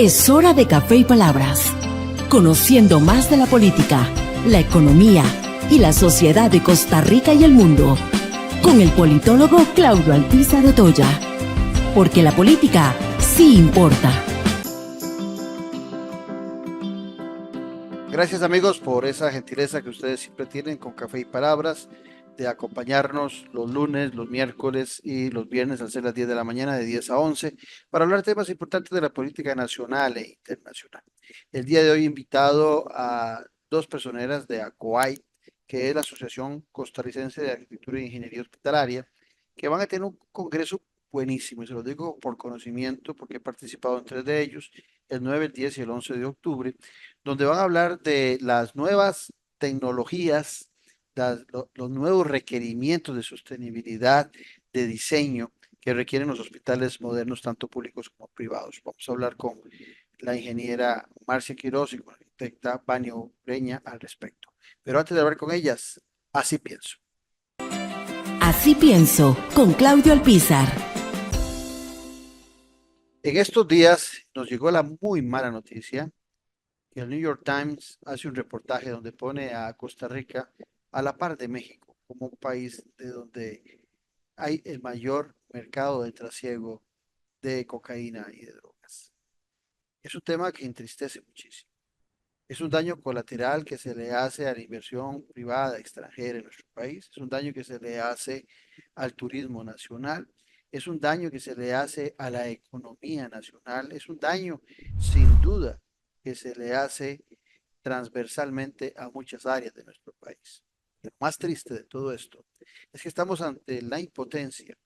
Es hora de Café y Palabras, conociendo más de la política, la economía y la sociedad de Costa Rica y el mundo, con el politólogo Claudio Alpizar Otoya, porque la política sí importa. Gracias amigos por esa gentileza que ustedes siempre tienen con Café y Palabras, de acompañarnos los lunes, los miércoles y los viernes al ser las 10 de la mañana, de 10 a 11, para hablar temas importantes de la política nacional e internacional. El día de hoy he invitado a dos personeras de ACOAI, que es la Asociación Costarricense de Arquitectura e Ingeniería Hospitalaria, que van a tener un congreso buenísimo, y se lo digo por conocimiento porque he participado en 3 de ellos, el 9, el 10 y el 11 de octubre, donde van a hablar de las nuevas tecnologías, los nuevos requerimientos de sostenibilidad, de diseño que requieren los hospitales modernos, tanto públicos como privados. Vamos a hablar con la ingeniera Marcia Quiroz y con la arquitecta Vania Ureña al respecto. Pero antes de hablar con ellas, así pienso. Así pienso, con Claudio Alpizar. En estos días nos llegó la muy mala noticia que el New York Times hace un reportaje donde pone a Costa Rica a la par de México como un país de donde hay el mayor mercado de trasiego de cocaína y de drogas. Es un tema que entristece muchísimo. Es un daño colateral que se le hace a la inversión privada extranjera en nuestro país, es un daño que se le hace al turismo nacional, es un daño que se le hace a la economía nacional, es un daño sin duda que se le hace transversalmente a muchas áreas de nuestro país. Lo más triste de todo esto es que estamos ante la impotencia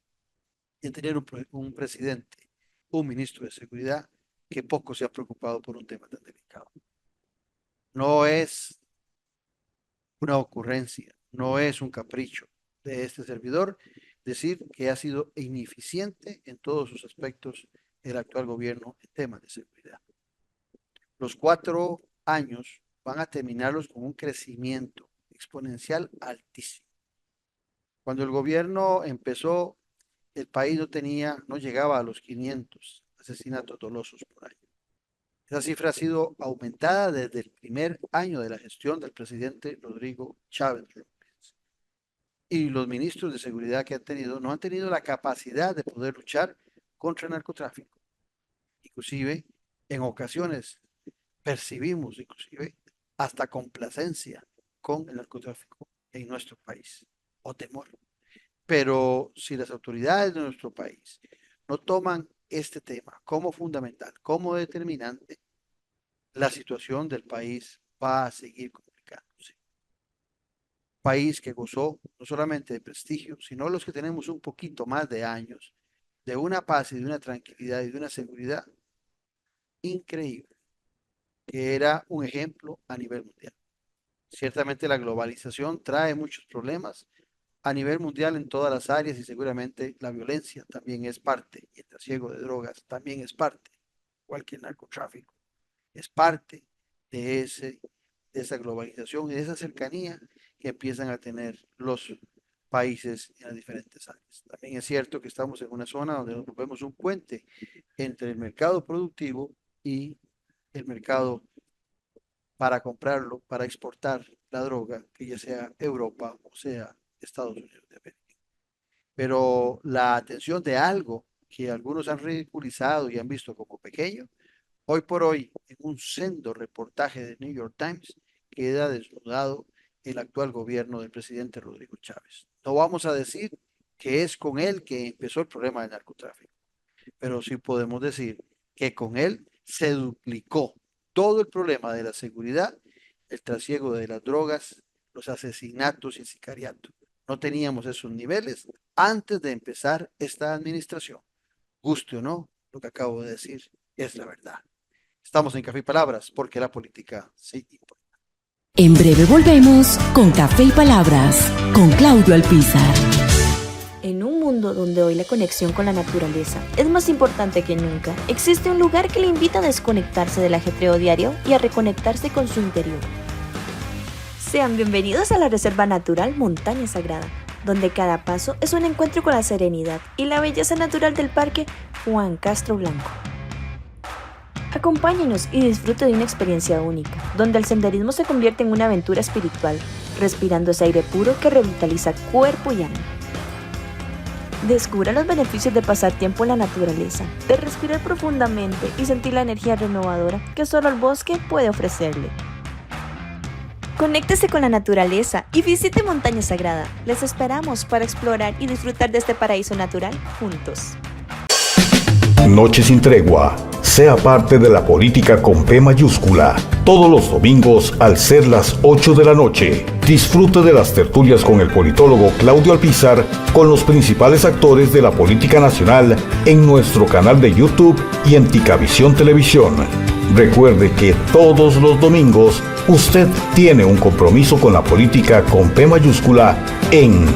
de tener un presidente, un ministro de seguridad que poco se ha preocupado por un tema tan delicado. No es una ocurrencia, no es un capricho de este servidor decir que ha sido ineficiente en todos sus aspectos el actual gobierno en temas de seguridad. Los 4 años van a terminarlos con un crecimiento exponencial altísimo. Cuando el gobierno empezó, el país no llegaba a los 500 asesinatos dolosos por año. Esa cifra ha sido aumentada desde el primer año de la gestión del presidente Rodrigo Chávez. Y los ministros de seguridad que han tenido no han tenido la capacidad de poder luchar contra el narcotráfico. Inclusive, en ocasiones percibimos inclusive hasta complacencia con el narcotráfico en nuestro país, o temor. Pero si las autoridades de nuestro país no toman este tema como fundamental, como determinante, la situación del país va a seguir complicándose. País que gozó no solamente de prestigio, sino los que tenemos un poquito más de años, de una paz y de una tranquilidad y de una seguridad increíble, que era un ejemplo a nivel mundial. Ciertamente la globalización trae muchos problemas a nivel mundial en todas las áreas y seguramente la violencia también es parte, y el trasiego de drogas también es parte, igual que el narcotráfico, es parte de esa globalización y de esa cercanía que empiezan a tener los países en las diferentes áreas. También es cierto que estamos en una zona donde nos volvemos un puente entre el mercado productivo y el mercado para comprarlo, para exportar la droga, que ya sea Europa o sea Estados Unidos de América. Pero la atención de algo que algunos han ridiculizado y han visto como pequeño, hoy por hoy, en un sendo reportaje de New York Times, queda desnudado el actual gobierno del presidente Rodrigo Chávez. No vamos a decir que es con él que empezó el problema del narcotráfico, pero sí podemos decir que con él se duplicó todo el problema de la seguridad, el trasiego de las drogas, los asesinatos y el sicariato. No teníamos esos niveles antes de empezar esta administración. Guste o no, lo que acabo de decir es la verdad. Estamos en Café y Palabras porque la política sí importa. En breve volvemos con Café y Palabras, con Claudio Alpizar. En un mundo donde hoy la conexión con la naturaleza es más importante que nunca, existe un lugar que le invita a desconectarse del ajetreo diario y a reconectarse con su interior. Sean bienvenidos a la Reserva Natural Montaña Sagrada, donde cada paso es un encuentro con la serenidad y la belleza natural del Parque Juan Castro Blanco. Acompáñenos y disfrute de una experiencia única, donde el senderismo se convierte en una aventura espiritual, respirando ese aire puro que revitaliza cuerpo y alma. Descubra los beneficios de pasar tiempo en la naturaleza, de respirar profundamente y sentir la energía renovadora que solo el bosque puede ofrecerle. Conéctese con la naturaleza y visite Montaña Sagrada. Les esperamos para explorar y disfrutar de este paraíso natural juntos. Noche sin tregua. Sea parte de la política con P mayúscula. Todos los domingos al ser las 8 de la noche. Disfrute de las tertulias con el politólogo Claudio Alpizar con los principales actores de la política nacional en nuestro canal de YouTube y en Ticavisión Televisión. Recuerde que todos los domingos usted tiene un compromiso con la política con P mayúscula en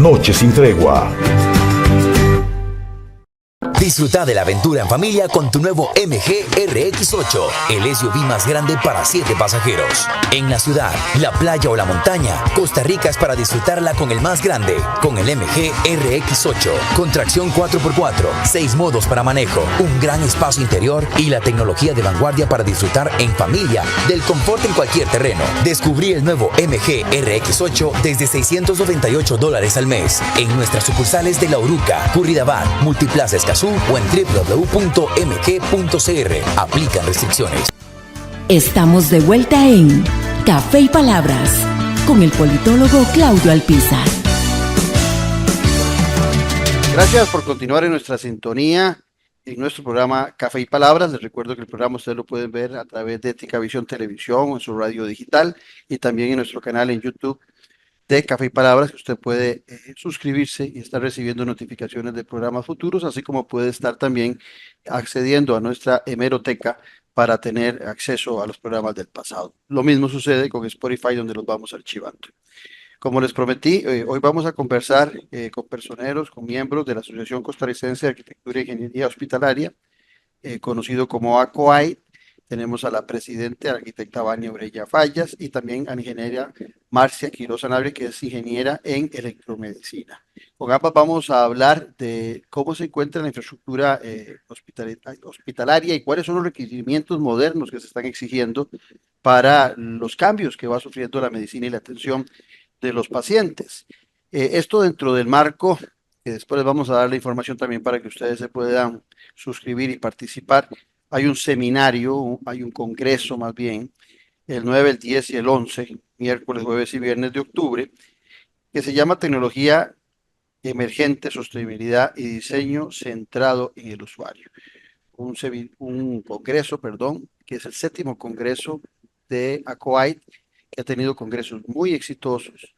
Noche sin tregua. Disfruta de la aventura en familia con tu nuevo MG RX8, el SUV más grande para 7 pasajeros. En la ciudad, la playa o la montaña, Costa Rica es para disfrutarla con el más grande, con el MG RX8, con tracción 4x4, 6 modos para manejo, un gran espacio interior y la tecnología de vanguardia para disfrutar en familia del confort en cualquier terreno. Descubrí el nuevo MG RX8 desde $698 al mes en nuestras sucursales de La Uruca, Curridabat, Multiplaza Escazú o en www.mg.cr. Aplican restricciones. Estamos de vuelta en Café y Palabras con el politólogo Claudio Alpizar. Gracias por continuar en nuestra sintonía en nuestro programa Café y Palabras. Les recuerdo que el programa ustedes lo pueden ver a través de Ticavisión Televisión o en su radio digital y también en nuestro canal en YouTube de Café y Palabras, que usted puede suscribirse y estar recibiendo notificaciones de programas futuros, así como puede estar también accediendo a nuestra hemeroteca para tener acceso a los programas del pasado. Lo mismo sucede con Spotify, donde los vamos archivando. Como les prometí, hoy vamos a conversar con personeros, con miembros de la Asociación Costarricense de Arquitectura e Ingeniería Hospitalaria, conocido como ACOAI. Tenemos a la presidenta, la arquitecta Vania Orella Fallas, y también a la ingeniera Marcia Quiroz Sanabria, que es ingeniera en electromedicina. Con ambas vamos a hablar de cómo se encuentra la infraestructura hospitalaria y cuáles son los requerimientos modernos que se están exigiendo para los cambios que va sufriendo la medicina y la atención de los pacientes. Esto dentro del marco, que después les vamos a dar la información también para que ustedes se puedan suscribir y participar. Hay un seminario, hay un congreso más bien, el 9, el 10 y el 11, miércoles, jueves y viernes de octubre, que se llama Tecnología Emergente, Sostenibilidad y Diseño Centrado en el Usuario. Un congreso, que es el 7º congreso de ACOAI, que ha tenido congresos muy exitosos,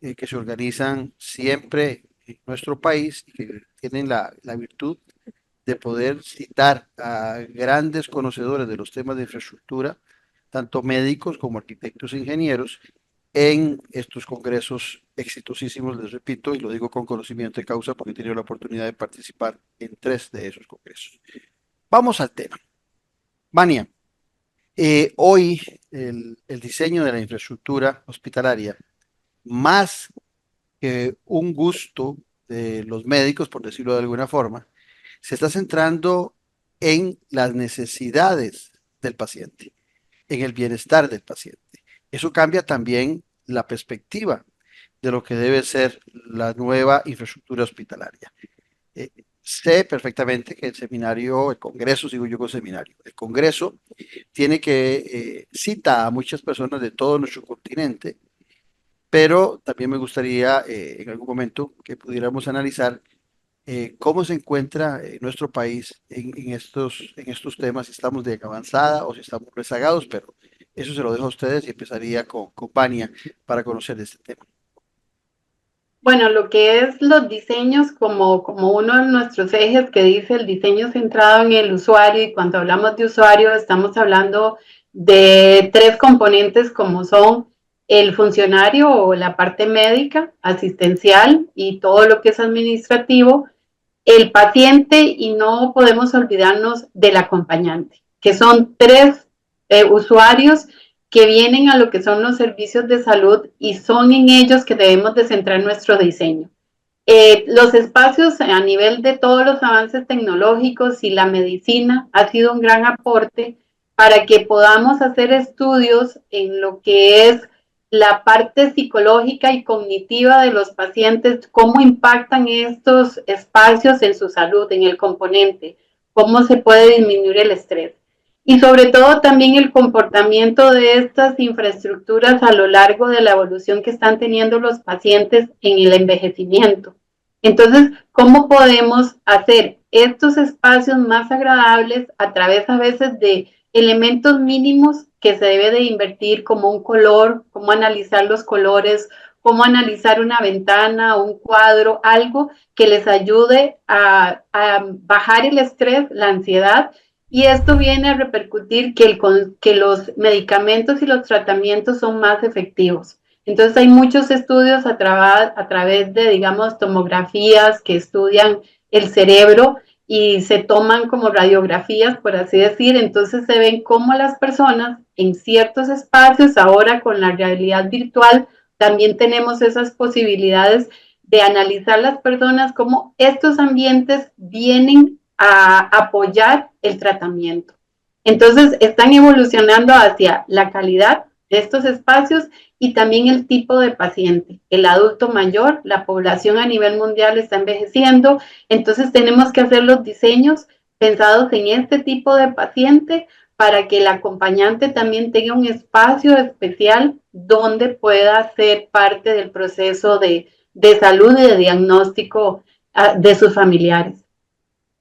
que se organizan siempre en nuestro país y que tienen la virtud de poder citar a grandes conocedores de los temas de infraestructura, tanto médicos como arquitectos e ingenieros, en estos congresos exitosísimos, les repito, y lo digo con conocimiento de causa porque he tenido la oportunidad de participar en 3 de esos congresos. Vamos al tema. Vania, hoy el diseño de la infraestructura hospitalaria, más que un gusto de los médicos, por decirlo de alguna forma, se está centrando en las necesidades del paciente, en el bienestar del paciente. Eso cambia también la perspectiva de lo que debe ser la nueva infraestructura hospitalaria. Sé perfectamente que el congreso, sigo yo con seminario, el congreso tiene que cita a muchas personas de todo nuestro continente, pero también me gustaría en algún momento que pudiéramos analizar cómo se encuentra nuestro país en estos temas, si estamos de avanzada o si estamos rezagados, pero eso se lo dejo a ustedes y empezaría con Vania para conocer de este tema. Bueno, lo que es los diseños como uno de nuestros ejes que dice el diseño centrado en el usuario, y cuando hablamos de usuario estamos hablando de 3 componentes como son el funcionario o la parte médica, asistencial y todo lo que es administrativo, el paciente y no podemos olvidarnos del acompañante, que son 3 usuarios que vienen a lo que son los servicios de salud y son en ellos que debemos de centrar nuestro diseño. Los espacios a nivel de todos los avances tecnológicos y la medicina ha sido un gran aporte para que podamos hacer estudios en lo que es la parte psicológica y cognitiva de los pacientes, cómo impactan estos espacios en su salud, en el componente, cómo se puede disminuir el estrés. Y sobre todo también el comportamiento de estas infraestructuras a lo largo de la evolución que están teniendo los pacientes en el envejecimiento. Entonces, ¿cómo podemos hacer estos espacios más agradables a través a veces de elementos mínimos que se debe de invertir, como un color, cómo analizar los colores, cómo analizar una ventana, un cuadro, algo que les ayude a bajar el estrés, la ansiedad? Y esto viene a repercutir que los medicamentos y los tratamientos son más efectivos. Entonces hay muchos estudios a través de, digamos, tomografías que estudian el cerebro y se toman como radiografías, por así decir. Entonces se ven cómo las personas en ciertos espacios, ahora con la realidad virtual, también tenemos esas posibilidades de analizar las personas, cómo estos ambientes vienen a apoyar el tratamiento. Entonces están evolucionando hacia la calidad de estos espacios y también el tipo de paciente. El adulto mayor, la población a nivel mundial está envejeciendo, entonces tenemos que hacer los diseños pensados en este tipo de paciente para que el acompañante también tenga un espacio especial donde pueda ser parte del proceso de salud y de diagnóstico de sus familiares.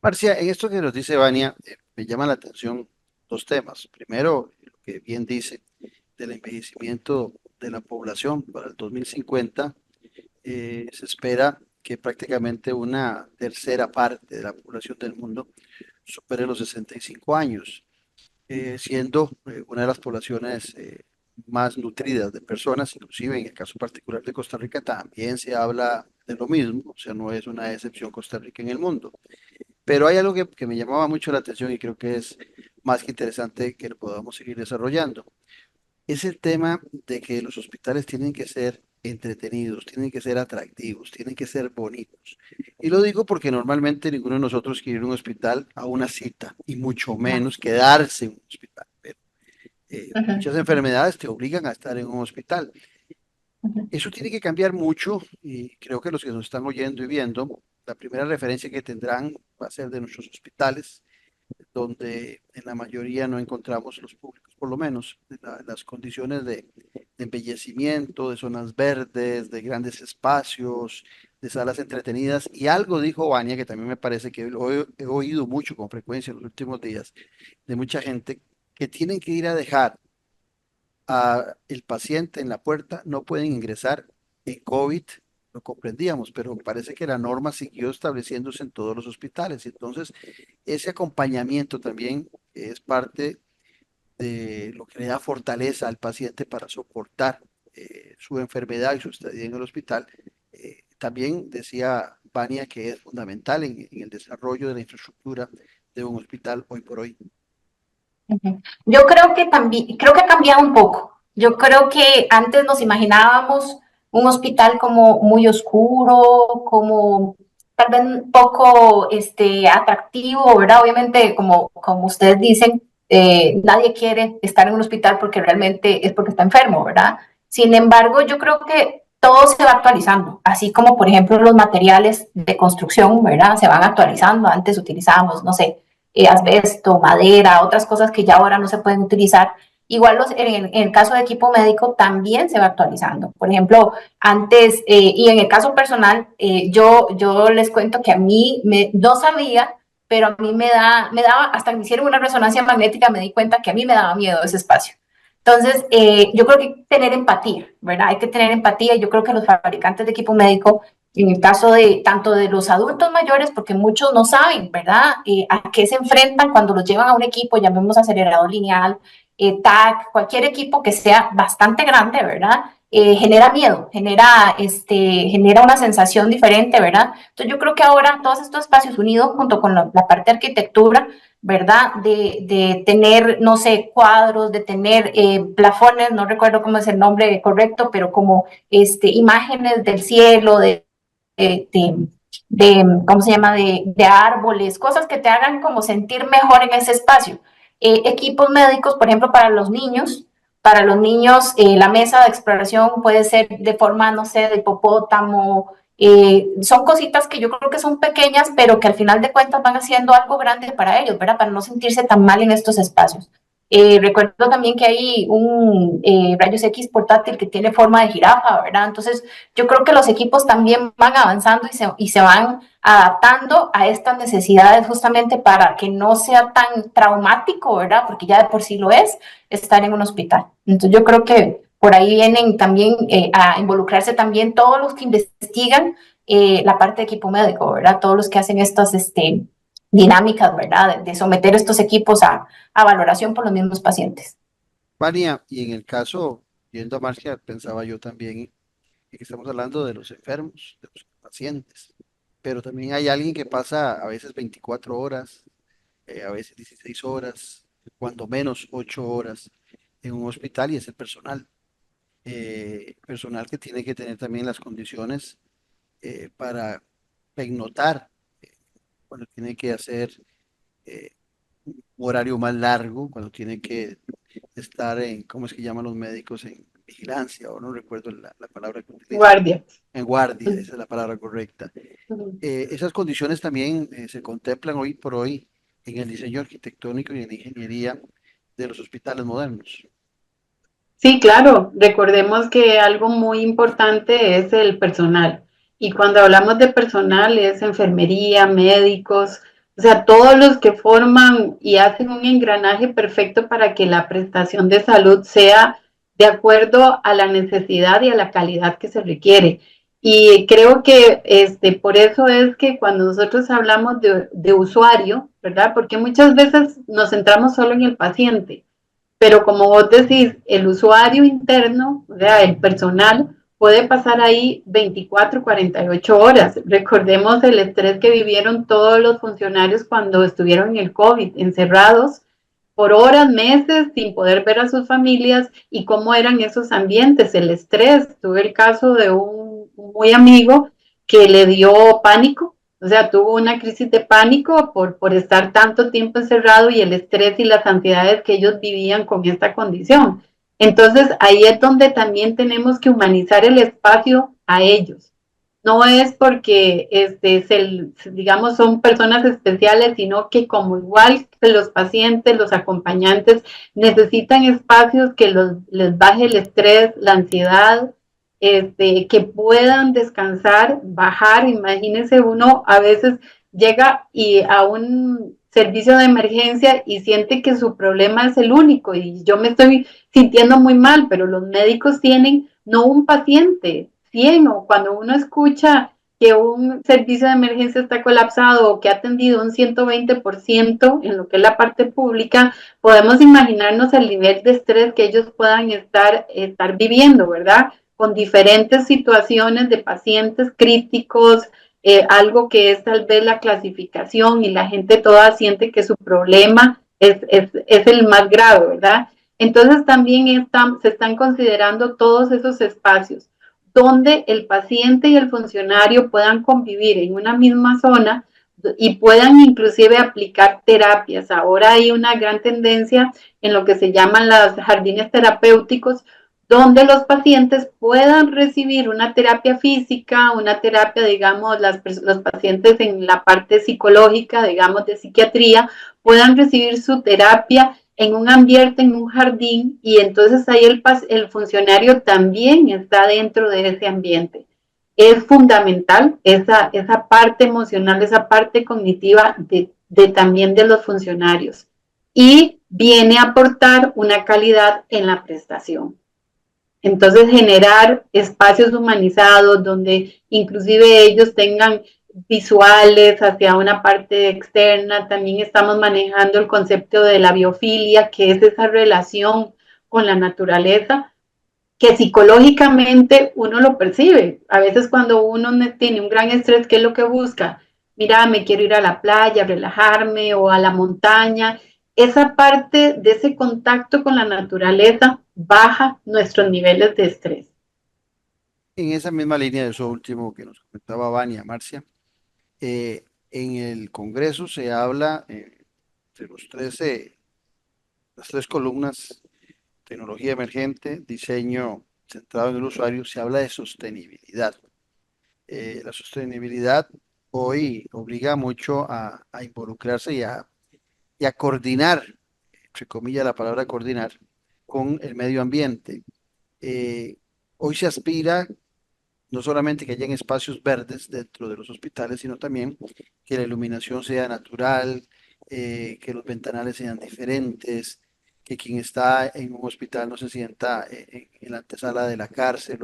Marcia, en esto que nos dice Vania, me llama la atención dos temas. Primero, lo que bien dice del envejecimiento de la población para el 2050, se espera que prácticamente una tercera parte de la población del mundo supere los 65 años, siendo una de las poblaciones más nutridas de personas. Inclusive en el caso particular de Costa Rica también se habla de lo mismo, o sea, no es una excepción Costa Rica en el mundo. Pero hay algo que me llamaba mucho la atención y creo que es más que interesante que lo podamos seguir desarrollando. Es el tema de que los hospitales tienen que ser entretenidos, tienen que ser atractivos, tienen que ser bonitos. Y lo digo porque normalmente ninguno de nosotros quiere ir a un hospital a una cita, y mucho menos quedarse en un hospital. Pero muchas enfermedades te obligan a estar en un hospital. Eso tiene que cambiar mucho y creo que los que nos están oyendo y viendo, la primera referencia que tendrán va a ser de nuestros hospitales, donde en la mayoría no encontramos los públicos, por lo menos, las condiciones de embellecimiento, de zonas verdes, de grandes espacios, de salas entretenidas. Y algo dijo Vania, que también me parece que lo he oído mucho con frecuencia en los últimos días, de mucha gente que tienen que ir a dejar a el paciente en la puerta, no pueden ingresar en COVID. Lo comprendíamos, pero parece que la norma siguió estableciéndose en todos los hospitales. Entonces, ese acompañamiento también es parte de lo que le da fortaleza al paciente para soportar su enfermedad y su estadía en el hospital. También decía Vania que es fundamental en el desarrollo de la infraestructura de un hospital hoy por hoy. Yo creo que también, creo que ha cambiado un poco. Yo creo que antes nos imaginábamos un hospital como muy oscuro, como tal vez un poco atractivo, ¿verdad? Obviamente, como ustedes dicen, nadie quiere estar en un hospital porque realmente es porque está enfermo, ¿verdad? Sin embargo, yo creo que todo se va actualizando, así como, por ejemplo, los materiales de construcción, ¿verdad? Se van actualizando. Antes utilizábamos, no sé, asbesto, madera, otras cosas que ya ahora no se pueden utilizar. Igual en el caso de equipo médico también se va actualizando. Por ejemplo, antes, y en el caso personal, yo les cuento que a mí no sabía, pero a mí me daba, hasta que me hicieron una resonancia magnética, me di cuenta que a mí me daba miedo ese espacio. Entonces, yo creo que hay que tener empatía, ¿verdad? Hay que tener empatía. Yo creo que los fabricantes de equipo médico, en el caso de tanto de los adultos mayores, porque muchos no saben, ¿verdad? A qué se enfrentan cuando los llevan a un equipo, llamemos acelerador lineal, TAC, cualquier equipo que sea bastante grande, ¿verdad? Genera miedo, genera una sensación diferente, ¿verdad? Entonces yo creo que ahora todos estos espacios unidos junto con la parte de arquitectura, ¿verdad? De tener, no sé, cuadros, de tener plafones, no recuerdo cómo es el nombre correcto, pero como imágenes del cielo, de ¿cómo se llama? De árboles, cosas que te hagan como sentir mejor en ese espacio. Equipos médicos, por ejemplo, para los niños, la mesa de exploración puede ser de forma, no sé, de hipopótamo. Son cositas que yo creo que son pequeñas, pero que al final de cuentas van haciendo algo grande para ellos, ¿verdad? Para no sentirse tan mal en estos espacios. Recuerdo también que hay un rayos X portátil que tiene forma de jirafa, ¿verdad? Entonces, yo creo que los equipos también van avanzando y se van adaptando a estas necesidades justamente para que no sea tan traumático, ¿verdad? Porque ya de por sí lo es estar en un hospital. Entonces, yo creo que por ahí vienen también a involucrarse también todos los que investigan la parte de equipo médico, ¿verdad? Todos los que hacen estas dinámicas, ¿verdad? De someter estos equipos a valoración por los mismos pacientes. Vania, y en el caso, yendo a Marcia, pensaba yo también que estamos hablando de los enfermos, de los pacientes, pero también hay alguien que pasa a veces 24 horas, a veces 16 horas, cuando menos 8 horas en un hospital y es el personal. Personal que tiene que tener también las condiciones para pernoctar, eh, cuando tiene que hacer eh, un horario más largo, cuando tiene que estar en, ¿cómo es que llaman los médicos? En vigilancia, o no recuerdo la palabra que utilizan. Guardia. En guardia, esa es la palabra correcta. Esas condiciones también se contemplan hoy por hoy en el diseño arquitectónico y en la ingeniería de los hospitales modernos. Sí, claro. Recordemos que algo muy importante es el personal. Y cuando hablamos de personal es enfermería, médicos, o sea, todos los que forman y hacen un engranaje perfecto para que la prestación de salud sea de acuerdo a la necesidad y a la calidad que se requiere. Y creo que por eso es que cuando nosotros hablamos de usuario, ¿verdad? Porque muchas veces nos centramos solo en el paciente, pero como vos decís, el usuario interno, o sea, el personal, puede pasar ahí 24, 48 horas. Recordemos el estrés que vivieron todos los funcionarios cuando estuvieron en el COVID, encerrados por horas, meses, sin poder ver a sus familias y cómo eran esos ambientes, el estrés. Tuve el caso de un muy amigo que le dio pánico, o sea, tuvo una crisis de pánico por estar tanto tiempo encerrado y el estrés y las ansiedades que ellos vivían con esta condición. Entonces, ahí es donde también tenemos que humanizar el espacio a ellos. No es porque, digamos, son personas especiales, sino que como igual que los pacientes, los acompañantes necesitan espacios que les baje el estrés, la ansiedad, que puedan descansar, bajar. Imagínense, uno a veces llega y a un servicio de emergencia y siente que su problema es el único y yo me estoy sintiendo muy mal, pero los médicos tienen no un paciente, 100, o cuando uno escucha que un servicio de emergencia está colapsado o que ha atendido un 120% en lo que es la parte pública, podemos imaginarnos el nivel de estrés que ellos puedan estar viviendo, ¿verdad? Con diferentes situaciones de pacientes críticos, algo que es tal vez la clasificación y la gente toda siente que su problema es el más grave, ¿verdad? Entonces también se están considerando todos esos espacios donde el paciente y el funcionario puedan convivir en una misma zona y puedan inclusive aplicar terapias. Ahora hay una gran tendencia en lo que se llaman los jardines terapéuticos, donde los pacientes puedan recibir una terapia física, una terapia, digamos, los pacientes en la parte psicológica, digamos, de psiquiatría, puedan recibir su terapia en un ambiente, en un jardín, y entonces ahí el funcionario también está dentro de ese ambiente. Es fundamental esa parte emocional, esa parte cognitiva también de los funcionarios, y viene a aportar una calidad en la prestación. Entonces, generar espacios humanizados donde inclusive ellos tengan visuales hacia una parte externa. También estamos manejando el concepto de la biofilia, que es esa relación con la naturaleza, que psicológicamente uno lo percibe. A veces cuando uno tiene un gran estrés, ¿qué es lo que busca? Mira, me quiero ir a la playa, relajarme, o a la montaña. Esa parte de ese contacto con la naturaleza baja nuestros niveles de estrés. En esa misma línea de eso último que nos comentaba Vania, Marcia, en el Congreso se habla de las tres columnas: tecnología emergente, diseño centrado en el usuario. Se habla de sostenibilidad. La sostenibilidad hoy obliga mucho a involucrarse y a coordinar, entre comillas la palabra coordinar, con el medio ambiente. Eh, Hoy se aspira no solamente que hayan espacios verdes dentro de los hospitales, sino también que la iluminación sea natural, que los ventanales sean diferentes, que quien está en un hospital no se sienta en la antesala de la cárcel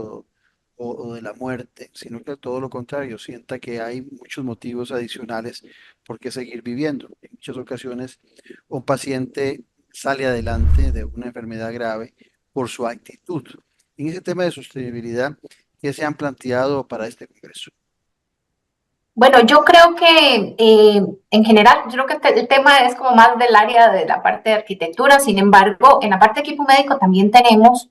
o de la muerte, sino que todo lo contrario, sienta que hay muchos motivos adicionales por qué seguir viviendo. En muchas ocasiones, un paciente sale adelante de una enfermedad grave por su actitud. En ese tema de sostenibilidad, ¿qué se han planteado para este congreso? Bueno, yo creo que en general, yo creo que el tema es como más del área de la parte de arquitectura. Sin embargo, en la parte de equipo médico también tenemos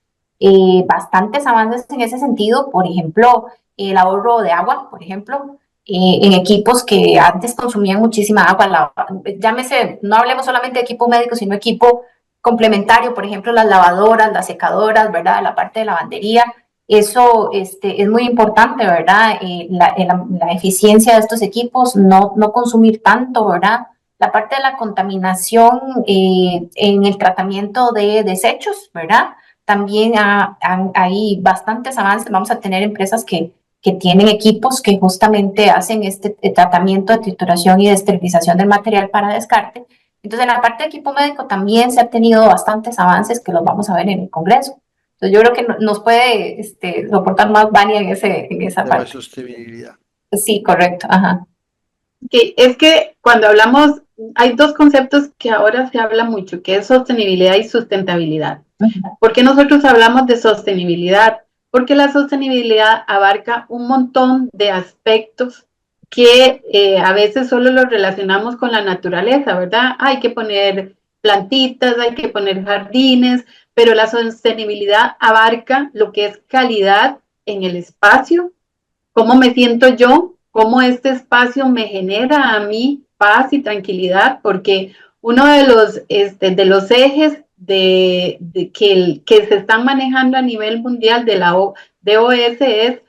bastantes avances en ese sentido. Por ejemplo, el ahorro de agua, por ejemplo, en equipos que antes consumían muchísima agua. Llámese, no hablemos solamente de equipo médico, sino equipo complementario, por ejemplo, las lavadoras, las secadoras, ¿verdad? La parte de lavandería. Eso es muy importante, ¿verdad? La eficiencia de estos equipos, no consumir tanto, ¿verdad? La parte de la contaminación en el tratamiento de desechos, ¿verdad? También hay bastantes avances. Vamos a tener empresas que tienen equipos que justamente hacen este tratamiento de trituración y de esterilización del material para descarte. Entonces, en la parte de equipo médico también se han tenido bastantes avances que los vamos a ver en el Congreso. Entonces, yo creo que nos puede soportar más Vania en esa Tema de parte. sostenibilidad. Sí, correcto. Ajá. Que es que cuando hablamos, hay dos conceptos que ahora se habla mucho, que es sostenibilidad y sustentabilidad. ¿Por qué nosotros hablamos de sostenibilidad? Porque la sostenibilidad abarca un montón de aspectos que a veces solo los relacionamos con la naturaleza, ¿verdad? Hay que poner plantitas, hay que poner jardines, pero la sostenibilidad abarca lo que es calidad en el espacio, cómo me siento yo, cómo este espacio me genera a mí paz y tranquilidad, porque uno de los ejes que se están manejando a nivel mundial de la DOS es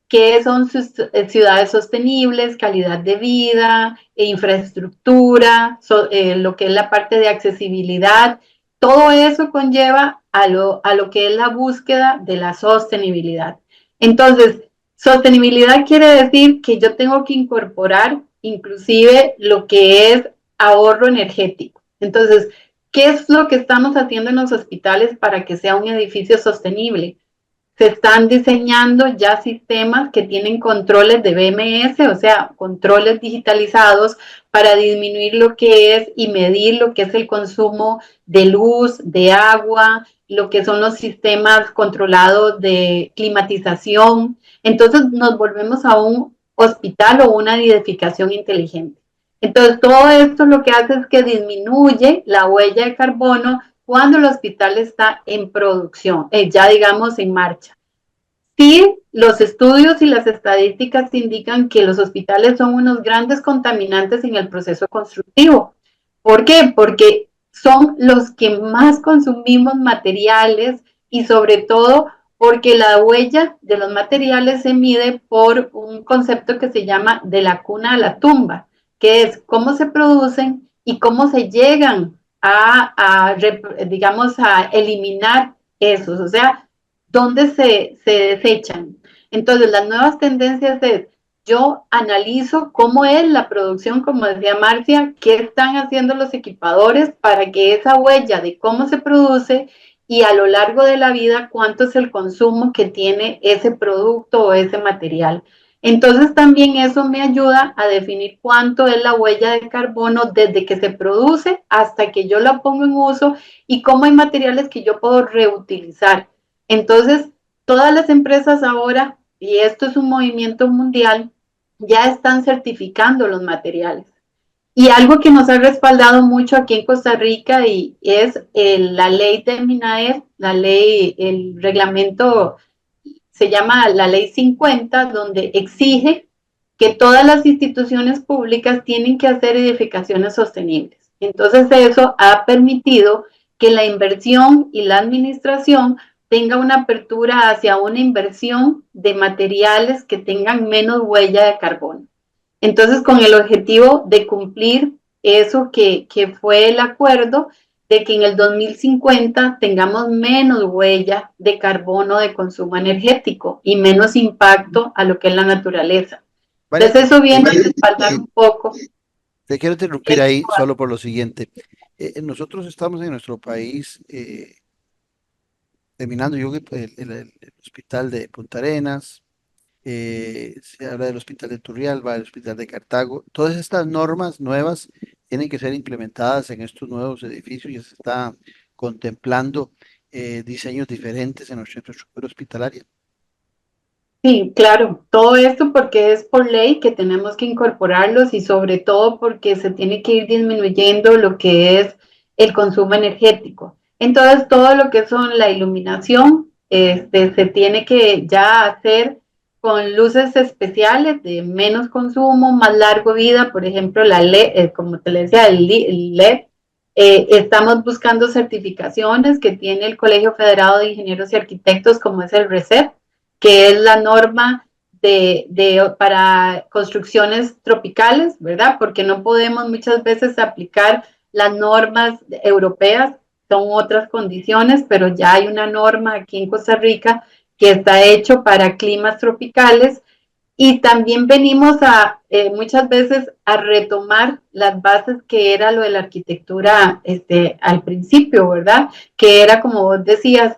que son sus ciudades sostenibles, calidad de vida, infraestructura, lo que es la parte de accesibilidad. Todo eso conlleva a lo que es la búsqueda de la sostenibilidad. Entonces, sostenibilidad quiere decir que yo tengo que incorporar inclusive lo que es ahorro energético. Entonces, ¿qué es lo que estamos haciendo en los hospitales para que sea un edificio sostenible? Se están diseñando ya sistemas que tienen controles de BMS, o sea, controles digitalizados para disminuir lo que es y medir lo que es el consumo de luz, de agua, lo que son los sistemas controlados de climatización. Entonces nos volvemos a un hospital o una edificación inteligente. Entonces todo esto lo que hace es que disminuye la huella de carbono cuando el hospital está en producción, ya digamos en marcha. Sí, los estudios y las estadísticas indican que los hospitales son unos grandes contaminantes en el proceso constructivo. ¿Por qué? Porque son los que más consumimos materiales y sobre todo porque la huella de los materiales se mide por un concepto que se llama de la cuna a la tumba, que es cómo se producen y cómo se llegan digamos, a eliminar esos, o sea, dónde se desechan. Entonces, las nuevas tendencias es, yo analizo cómo es la producción, como decía Marcia, qué están haciendo los equipadores para que esa huella de cómo se produce y a lo largo de la vida, cuánto es el consumo que tiene ese producto o ese material. Entonces también eso me ayuda a definir cuánto es la huella de carbono desde que se produce hasta que yo la pongo en uso y cómo hay materiales que yo puedo reutilizar. Entonces, todas las empresas ahora, y esto es un movimiento mundial, ya están certificando los materiales. Y algo que nos ha respaldado mucho aquí en Costa Rica es la ley de MINAER, el reglamento se llama la Ley 50, donde exige que todas las instituciones públicas tienen que hacer edificaciones sostenibles. Entonces eso ha permitido que la inversión y la administración tenga una apertura hacia una inversión de materiales que tengan menos huella de carbono. Entonces, con el objetivo de cumplir eso que fue el acuerdo de que en el 2050 tengamos menos huella de carbono de consumo energético y menos impacto a lo que es la naturaleza. Vale, Entonces, eso viene a respaldar un poco. te quiero interrumpir ahí solo por lo siguiente. Nosotros estamos en nuestro país terminando yo el hospital de Punta Arenas, se habla del hospital de Turrialba, del hospital de Cartago. Todas estas normas nuevas tienen que ser implementadas en estos nuevos edificios. Ya se está contemplando diseños diferentes en nuestra infraestructura hospitalaria. Sí, claro, todo esto porque es por ley que tenemos que incorporarlos y sobre todo porque se tiene que ir disminuyendo lo que es el consumo energético. Entonces, todo lo que son la iluminación, se tiene que ya hacer con luces especiales de menos consumo, más largo vida, por ejemplo, la LED, como te le decía, el LED. Estamos buscando certificaciones que tiene el Colegio Federado de Ingenieros y Arquitectos, como es el RECEP, que es la norma para construcciones tropicales, ¿verdad? Porque no podemos muchas veces aplicar las normas europeas, son otras condiciones, pero ya hay una norma aquí en Costa Rica que está hecho para climas tropicales y también venimos a muchas veces a retomar las bases que era lo de la arquitectura al principio, ¿verdad? Que era como vos decías,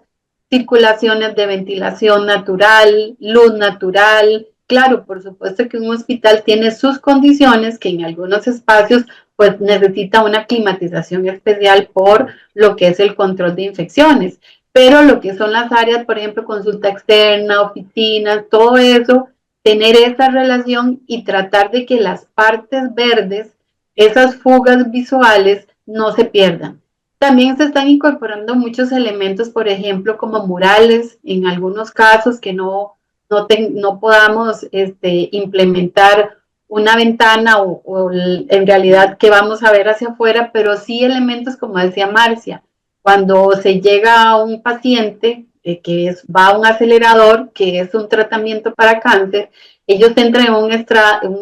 circulaciones de ventilación natural, luz natural. Claro, por supuesto que un hospital tiene sus condiciones que en algunos espacios pues necesita una climatización especial por lo que es el control de infecciones, pero lo que son las áreas, por ejemplo, consulta externa, oficinas, todo eso, tener esa relación y tratar de que las partes verdes, esas fugas visuales, no se pierdan. También se están incorporando muchos elementos, por ejemplo, como murales, en algunos casos que no podamos implementar una ventana o en realidad que vamos a ver hacia afuera, pero sí elementos, como decía Marcia, cuando se llega a un paciente va a un acelerador, que es un tratamiento para cáncer, ellos entran en un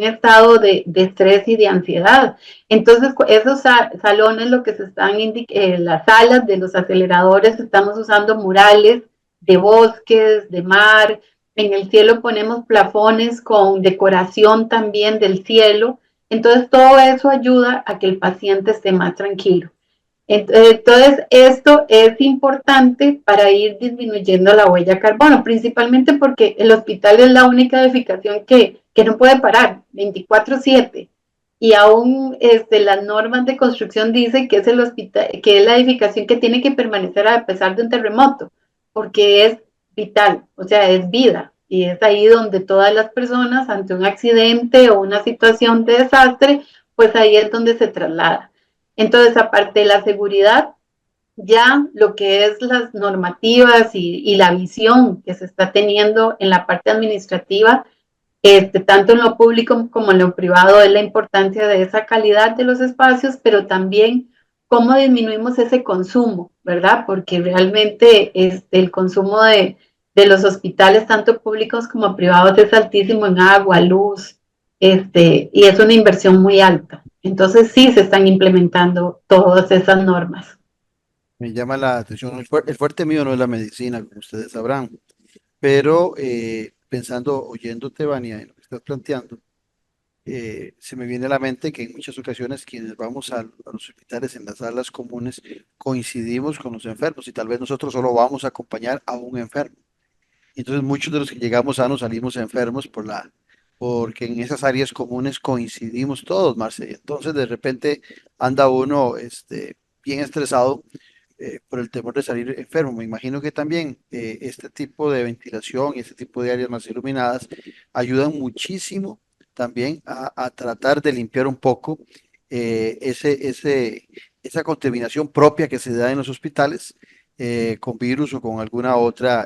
estado de estrés y de ansiedad. Entonces, esos salones, lo que se están las salas de los aceleradores, estamos usando murales de bosques, de mar. En el cielo ponemos plafones con decoración también del cielo. Entonces, todo eso ayuda a que el paciente esté más tranquilo. Entonces, esto es importante para ir disminuyendo la huella de carbono, principalmente porque el hospital es la única edificación que no puede parar 24/7 y aún las normas de construcción dicen que es el hospital, que es la edificación que tiene que permanecer a pesar de un terremoto, porque es vital, o sea, es vida, y es ahí donde todas las personas ante un accidente o una situación de desastre, pues ahí es donde se traslada. Entonces, aparte de la seguridad, ya lo que es las normativas y la visión que se está teniendo en la parte administrativa, tanto en lo público como en lo privado, es la importancia de esa calidad de los espacios, pero también cómo disminuimos ese consumo, ¿verdad? Porque realmente el consumo de los hospitales, tanto públicos como privados, es altísimo en agua, luz, y es una inversión muy alta. Entonces sí se están implementando todas esas normas. Me llama la atención. El fuerte mío no es la medicina, como ustedes sabrán, pero pensando, oyéndote, Vania, en lo que estás planteando, se me viene a la mente que en muchas ocasiones quienes vamos a los hospitales en las salas comunes coincidimos con los enfermos y tal vez nosotros solo vamos a acompañar a un enfermo. Entonces muchos de los que llegamos sanos salimos enfermos porque en esas áreas comunes coincidimos todos, Marce. Entonces de repente anda uno bien estresado por el temor de salir enfermo. Me imagino que también este tipo de ventilación y este tipo de áreas más iluminadas ayudan muchísimo también a tratar de limpiar un poco esa contaminación propia que se da en los hospitales con virus o con alguna otra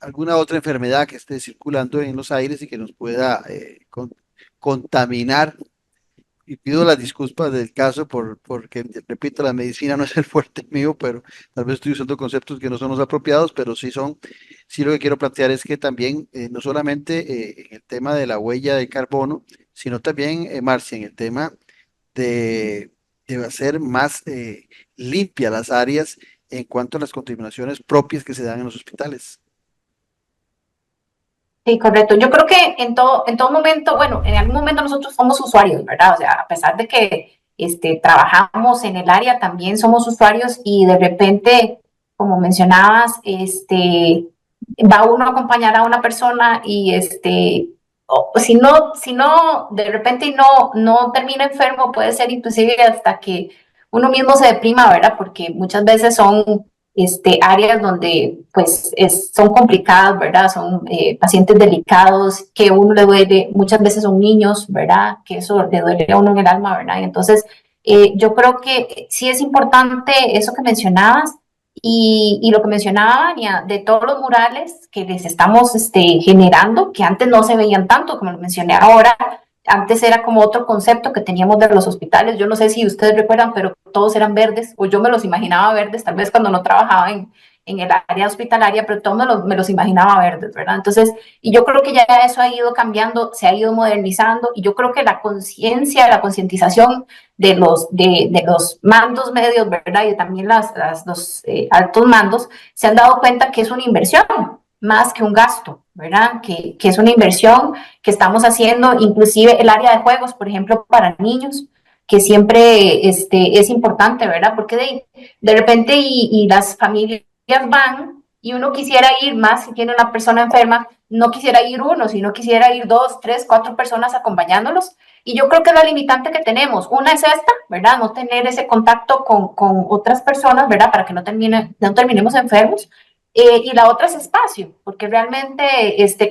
alguna otra enfermedad que esté circulando en los aires y que nos pueda contaminar. Y pido las disculpas del caso porque, repito, la medicina no es el fuerte mío, pero tal vez estoy usando conceptos que no son los apropiados, pero sí lo que quiero plantear es que también, no solamente en el tema de la huella de carbono, sino también, Marcia, en el tema de, de hacer más limpias las áreas en cuanto a las contaminaciones propias que se dan en los hospitales. Sí, correcto. Yo creo que en todo momento, bueno, en algún momento nosotros somos usuarios, ¿verdad? O sea, a pesar de que trabajamos en el área, también somos usuarios y de repente, como mencionabas, va uno a acompañar a una persona y si no, de repente no termina enfermo, puede ser inclusive hasta que uno mismo se deprima, ¿verdad? Porque muchas veces son áreas donde pues son complicadas, ¿verdad? Son pacientes delicados, que a uno le duele, muchas veces son niños, ¿verdad? Que eso le duele a uno en el alma, ¿verdad? Y entonces, yo creo que sí es importante eso que mencionabas y lo que mencionaba Ania, de todos los murales que les estamos generando, que antes no se veían tanto, como lo mencioné ahora, antes era como otro concepto que teníamos de los hospitales. Yo no sé si ustedes recuerdan, pero todos eran verdes, o yo me los imaginaba verdes, tal vez cuando no trabajaba en el área hospitalaria, pero todos me los imaginaba verdes, ¿verdad? Entonces, y yo creo que ya eso ha ido cambiando, se ha ido modernizando, y yo creo que la conciencia, la concientización de los mandos medios, ¿verdad? Y también los altos mandos, se han dado cuenta que es una inversión más que un gasto, ¿verdad? Que es una inversión que estamos haciendo, inclusive el área de juegos, por ejemplo, para niños, que siempre es importante, ¿verdad? Porque de repente y las familias van y uno quisiera ir más si tiene una persona enferma, no quisiera ir uno, sino quisiera ir dos, tres, cuatro personas acompañándolos. Y yo creo que es la limitante que tenemos. Una es esta, ¿verdad? No tener ese contacto con otras personas, ¿verdad? Para que no terminemos enfermos. Y la otra es espacio, porque realmente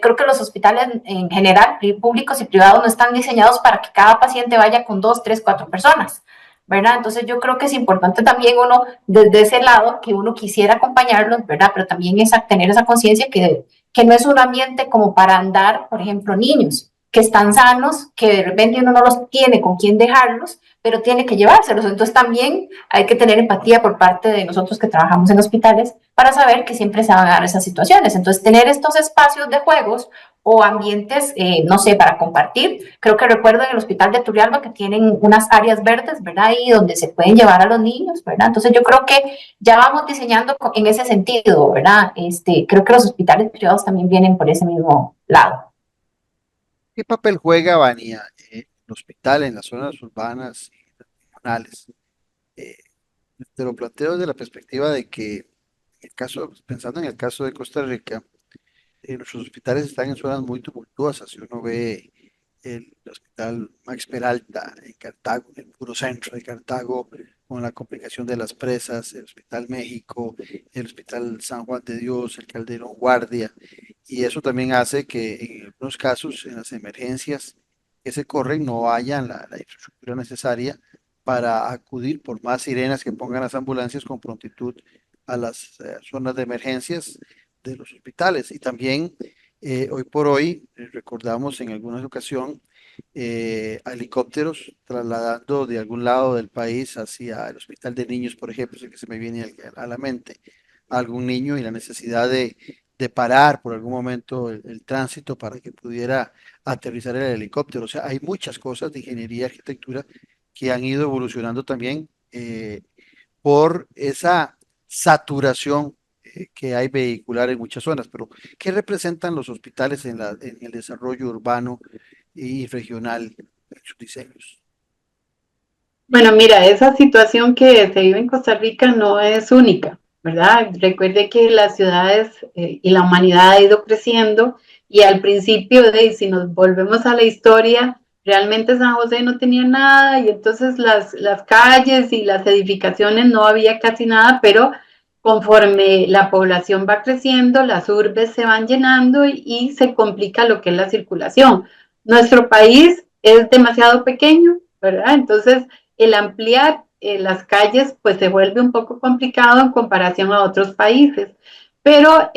creo que los hospitales en general, públicos y privados, no están diseñados para que cada paciente vaya con dos, tres, cuatro personas, ¿verdad? Entonces yo creo que es importante también uno, desde ese lado, que uno quisiera acompañarlos, ¿verdad? Pero también tener esa conciencia que no es un ambiente como para andar, por ejemplo, niños que están sanos, que de repente uno no los tiene con quién dejarlos, pero tiene que llevárselos. Entonces también hay que tener empatía por parte de nosotros que trabajamos en hospitales para saber que siempre se van a dar esas situaciones. Entonces tener estos espacios de juegos o ambientes, no sé, para compartir. Creo que recuerdo en el hospital de Turrialba que tienen unas áreas verdes, ¿verdad? Y donde se pueden llevar a los niños, ¿verdad? Entonces yo creo que ya vamos diseñando en ese sentido, ¿verdad? Creo que los hospitales privados también vienen por ese mismo lado. ¿Qué papel juega, Vania, el hospital en las zonas urbanas y regionales? Eh, Te lo planteo desde la perspectiva de que, pensando en el caso de Costa Rica, nuestros hospitales están en zonas muy tumultuosas. Si uno ve el hospital Max Peralta en Cartago, en el puro centro de Cartago, con la complicación de las presas, el Hospital México, el Hospital San Juan de Dios, el Calderón Guardia, y eso también hace que en algunos casos, en las emergencias que se corren, no haya la infraestructura necesaria para acudir por más sirenas que pongan las ambulancias con prontitud a las zonas de emergencias de los hospitales. Y también hoy por hoy recordamos en alguna ocasión helicópteros trasladando de algún lado del país hacia el hospital de niños, por ejemplo, es el que se me viene a la mente, a algún niño y la necesidad de parar por algún momento el tránsito para que pudiera aterrizar el helicóptero. O sea, hay muchas cosas de ingeniería y arquitectura que han ido evolucionando también por esa saturación que hay vehicular en muchas zonas. Pero, ¿qué representan los hospitales en el desarrollo urbano y regional en sus diseños? Bueno, mira, esa situación que se vive en Costa Rica no es única, ¿verdad? Recuerde que las ciudades y la humanidad ha ido creciendo y al principio, si nos volvemos a la historia, realmente San José no tenía nada y entonces las calles y las edificaciones no había casi nada, pero conforme la población va creciendo, las urbes se van llenando y se complica lo que es la circulación. Nuestro país es demasiado pequeño, ¿verdad? Entonces, el ampliar las calles pues se vuelve un poco complicado en comparación a otros países. Pero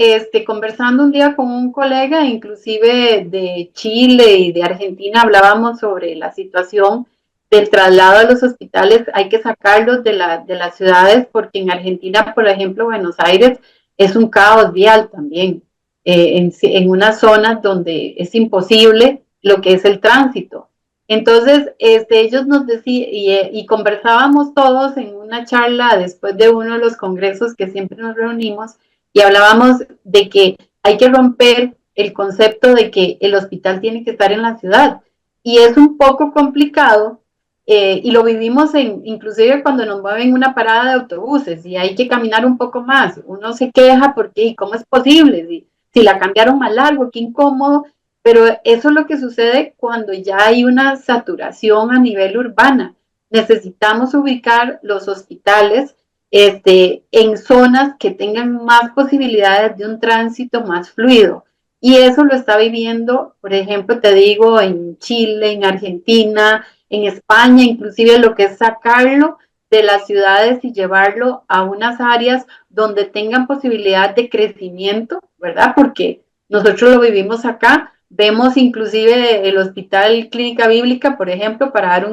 conversando un día con un colega, inclusive de Chile y de Argentina, hablábamos sobre la situación del traslado a los hospitales. Hay que sacarlos de las ciudades porque en Argentina, por ejemplo, Buenos Aires, es un caos vial también, en unas zonas donde es imposible lo que es el tránsito. Entonces, ellos nos decían, y conversábamos todos en una charla después de uno de los congresos que siempre nos reunimos, y hablábamos de que hay que romper el concepto de que el hospital tiene que estar en la ciudad. Y es un poco complicado, y lo vivimos inclusive cuando nos mueven una parada de autobuses y hay que caminar un poco más. Uno se queja porque, ¿y cómo es posible? Si la cambiaron más largo, qué incómodo. Pero eso es lo que sucede cuando ya hay una saturación a nivel urbana. Necesitamos ubicar los hospitales en zonas que tengan más posibilidades de un tránsito más fluido. Y eso lo está viviendo, por ejemplo, te digo, en Chile, en Argentina, en España, inclusive lo que es sacarlo de las ciudades y llevarlo a unas áreas donde tengan posibilidad de crecimiento, ¿verdad? Porque nosotros lo vivimos acá, vemos inclusive el Hospital Clínica Bíblica, por ejemplo, para dar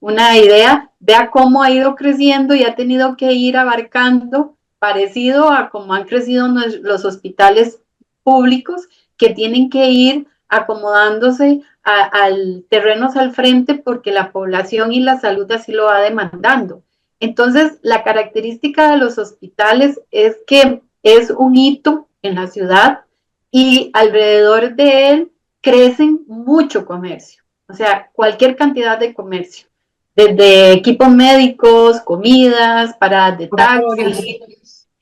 una idea, vea cómo ha ido creciendo y ha tenido que ir abarcando, parecido a cómo han crecido los hospitales públicos, que tienen que ir acomodándose al terrenos al frente porque la población y la salud así lo va demandando. Entonces, la característica de los hospitales es que es un hito en la ciudad y alrededor de él crecen mucho comercio, o sea, cualquier cantidad de comercio, desde equipos médicos, comidas, paradas de taxi,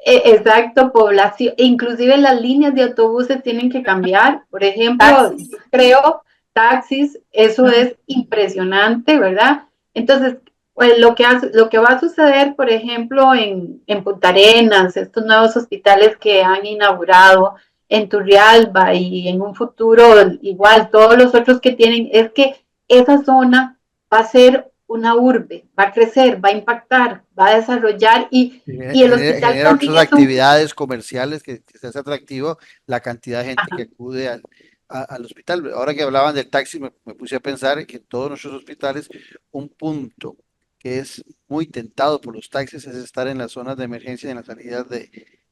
exacto, población, inclusive las líneas de autobuses tienen que cambiar, por ejemplo, taxis. Yo creo, taxis, eso es impresionante, ¿verdad? Entonces, pues lo que va a suceder, por ejemplo, en Punta Arenas, estos nuevos hospitales que han inaugurado en Turrialba y en un futuro igual todos los otros que tienen, es que esa zona va a ser una urbe, va a crecer, va a impactar, va a desarrollar y el hospital genera otras actividades comerciales que se hace atractivo la cantidad de gente que acude al hospital. Ahora que hablaban del taxi, me puse a pensar que en todos nuestros hospitales un punto que es muy tentado por los taxis es estar en las zonas de emergencia y en las salidas de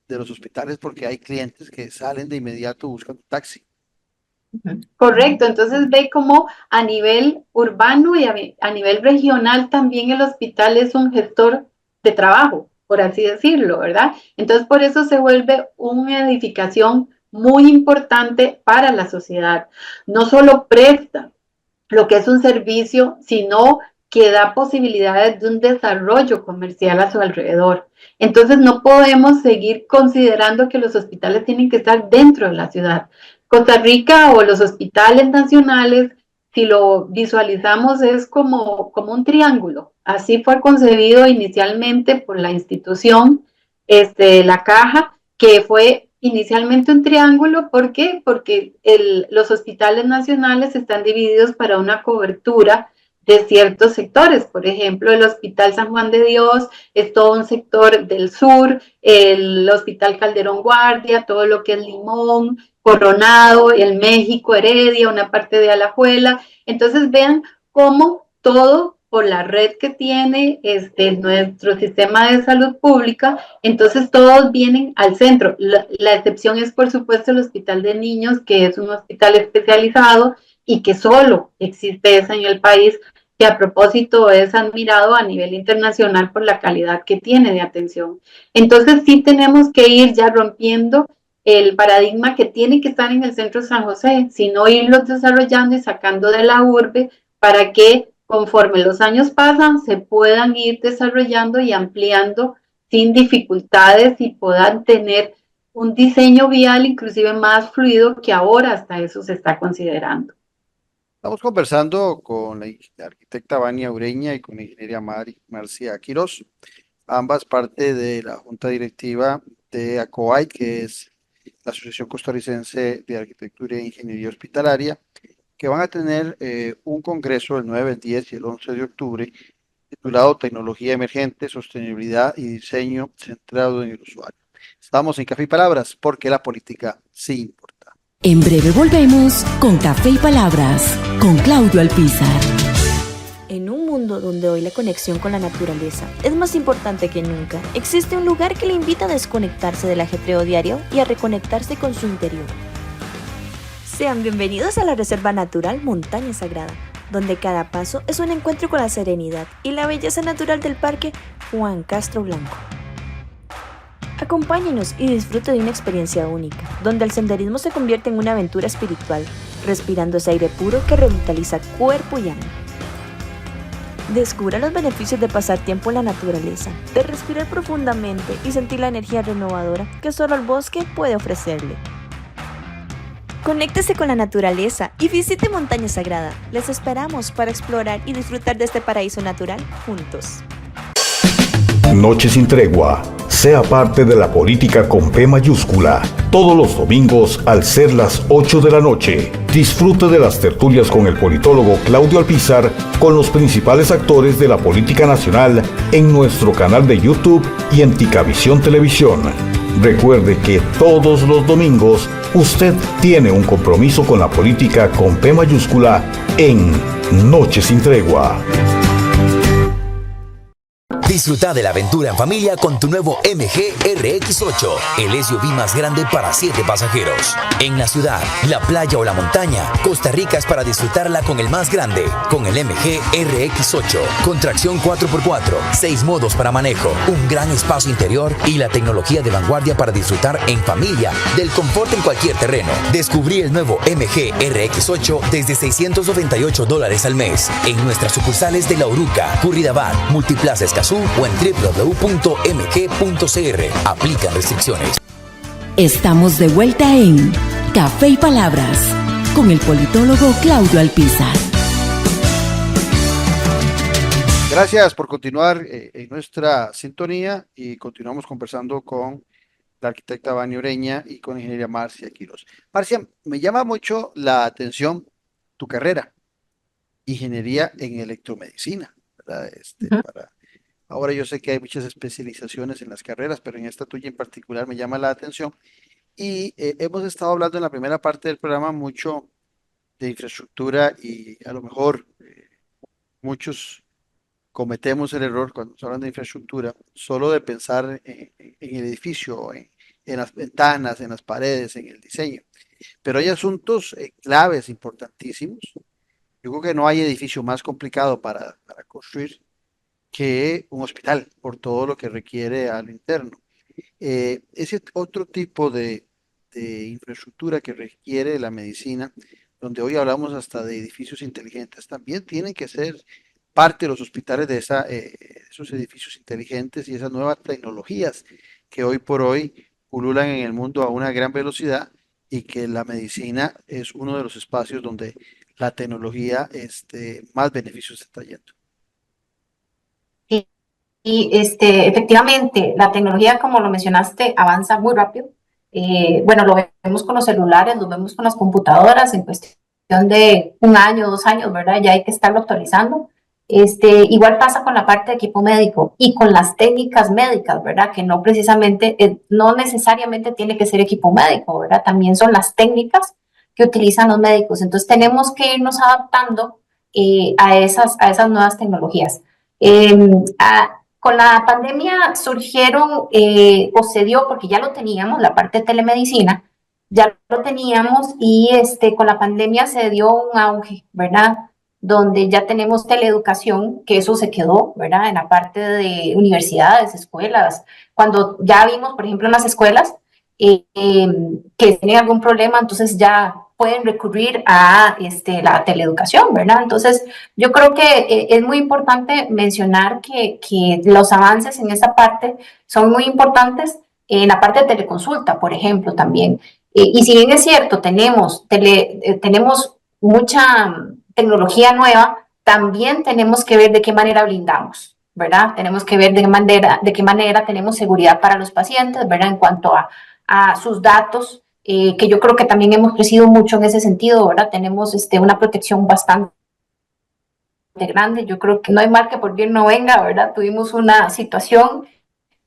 los hospitales porque hay clientes que salen de inmediato buscando taxi. Correcto, entonces ve como a nivel urbano y a nivel regional también el hospital es un gestor de trabajo, por así decirlo, ¿verdad? Entonces por eso se vuelve una edificación muy importante para la sociedad. No solo presta lo que es un servicio, sino que da posibilidades de un desarrollo comercial a su alrededor. Entonces no podemos seguir considerando que los hospitales tienen que estar dentro de la ciudad. Costa Rica o los hospitales nacionales, si lo visualizamos, es como un triángulo. Así fue concebido inicialmente por la institución, la Caja, que fue inicialmente un triángulo. ¿Por qué? Porque los hospitales nacionales están divididos para una cobertura de ciertos sectores. Por ejemplo, el Hospital San Juan de Dios es todo un sector del sur, el Hospital Calderón Guardia, todo lo que es Limón, Coronado, el México, Heredia, una parte de Alajuela. Entonces vean cómo todo por la red que tiene nuestro sistema de salud pública, entonces todos vienen al centro. La excepción es, por supuesto, el Hospital de Niños, que es un hospital especializado y que solo existe ese en el país, que a propósito es admirado a nivel internacional por la calidad que tiene de atención. Entonces sí tenemos que ir ya rompiendo el paradigma que tiene que estar en el centro de San José, sino irlos desarrollando y sacando de la urbe para que conforme los años pasan se puedan ir desarrollando y ampliando sin dificultades y puedan tener un diseño vial inclusive más fluido que ahora hasta eso se está considerando. Estamos conversando con la arquitecta Vania Ureña y con la ingeniera Marcia Quiroz, ambas parte de la junta directiva de ACOAI, que es la Asociación Costarricense de Arquitectura e Ingeniería Hospitalaria, que van a tener un congreso el 9, el 10 y el 11 de octubre titulado Tecnología Emergente, Sostenibilidad y Diseño Centrado en el Usuario. Estamos en Café y Palabras porque la política sí importa. En breve volvemos con Café y Palabras, con Claudio Alpizar. En un mundo donde hoy la conexión con la naturaleza es más importante que nunca, existe un lugar que le invita a desconectarse del ajetreo diario y a reconectarse con su interior. Sean bienvenidos a la Reserva Natural Montaña Sagrada, donde cada paso es un encuentro con la serenidad y la belleza natural del Parque Juan Castro Blanco. Acompáñenos y disfrute de una experiencia única, donde el senderismo se convierte en una aventura espiritual, respirando ese aire puro que revitaliza cuerpo y alma. Descubra los beneficios de pasar tiempo en la naturaleza, de respirar profundamente y sentir la energía renovadora que solo el bosque puede ofrecerle. Conéctese con la naturaleza y visite Montaña Sagrada. Les esperamos para explorar y disfrutar de este paraíso natural juntos. Noche sin tregua. Sea parte de la política con P mayúscula. Todos los domingos al ser las 8 de la noche. Disfrute de las tertulias con el politólogo Claudio Alpizar con los principales actores de la política nacional en nuestro canal de YouTube y en Ticavisión Televisión. Recuerde que todos los domingos usted tiene un compromiso con la política con P mayúscula en Noche sin tregua. Disfruta de la aventura en familia con tu nuevo MG RX8, el SUV más grande para 7 pasajeros. En la ciudad, la playa o la montaña, Costa Rica es para disfrutarla con el más grande, con el MG RX8, con tracción 4x4, 6 modos para manejo, un gran espacio interior y la tecnología de vanguardia para disfrutar en familia del confort en cualquier terreno. Descubrí el nuevo MG RX8 desde $698 al mes en nuestras sucursales de La Uruca, Curridabat, Multiplaza Escazú o en www.mg.cr. Aplican restricciones. Estamos de vuelta en Café y Palabras con el politólogo Claudio Alpizar. Gracias por continuar en nuestra sintonía y continuamos conversando con la arquitecta Vania Ureña y con la ingeniera Marcia Quiroz. Marcia, me llama mucho la atención tu carrera, ingeniería en electromedicina, ¿verdad? Ahora yo sé que hay muchas especializaciones en las carreras, pero en esta tuya en particular me llama la atención. Y hemos estado hablando en la primera parte del programa mucho de infraestructura y a lo mejor muchos cometemos el error cuando se hablan de infraestructura solo de pensar en el edificio, en las ventanas, en las paredes, en el diseño. Pero hay asuntos claves importantísimos. Yo creo que no hay edificio más complicado para construir que un hospital, por todo lo que requiere al interno. Ese otro tipo de infraestructura que requiere la medicina, donde hoy hablamos hasta de edificios inteligentes, también tienen que ser parte de los hospitales de esos edificios inteligentes y esas nuevas tecnologías que hoy por hoy pululan en el mundo a una gran velocidad y que la medicina es uno de los espacios donde la tecnología más beneficios está trayendo. Y efectivamente, la tecnología, como lo mencionaste, avanza muy rápido. Bueno, lo vemos con los celulares, lo vemos con las computadoras, en cuestión de 1 año, 2 años, ¿verdad? Ya hay que estarlo actualizando. Igual pasa con la parte de equipo médico y con las técnicas médicas, ¿verdad? Que no precisamente, no necesariamente tiene que ser equipo médico, ¿verdad? También son las técnicas que utilizan los médicos. Entonces tenemos que irnos adaptando a esas nuevas tecnologías. Con la pandemia surgieron o se dio, porque ya lo teníamos, la parte de telemedicina, ya lo teníamos y con la pandemia se dio un auge, ¿verdad? Donde ya tenemos teleeducación, que eso se quedó, ¿verdad? En la parte de universidades, escuelas, cuando ya vimos, por ejemplo, en las escuelas que tienen algún problema, entonces ya pueden recurrir a la teleeducación, ¿verdad? Entonces, yo creo que es muy importante mencionar que los avances en esta parte son muy importantes en la parte de teleconsulta, por ejemplo, también. Y si bien es cierto, tenemos mucha tecnología nueva, también tenemos que ver de qué manera blindamos, ¿verdad? Tenemos que ver de qué manera tenemos seguridad para los pacientes, ¿verdad? En cuanto a sus datos, que yo creo que también hemos crecido mucho en ese sentido, ¿verdad? Tenemos una protección bastante grande. Yo creo que no hay mal que por bien no venga, ¿verdad? Tuvimos una situación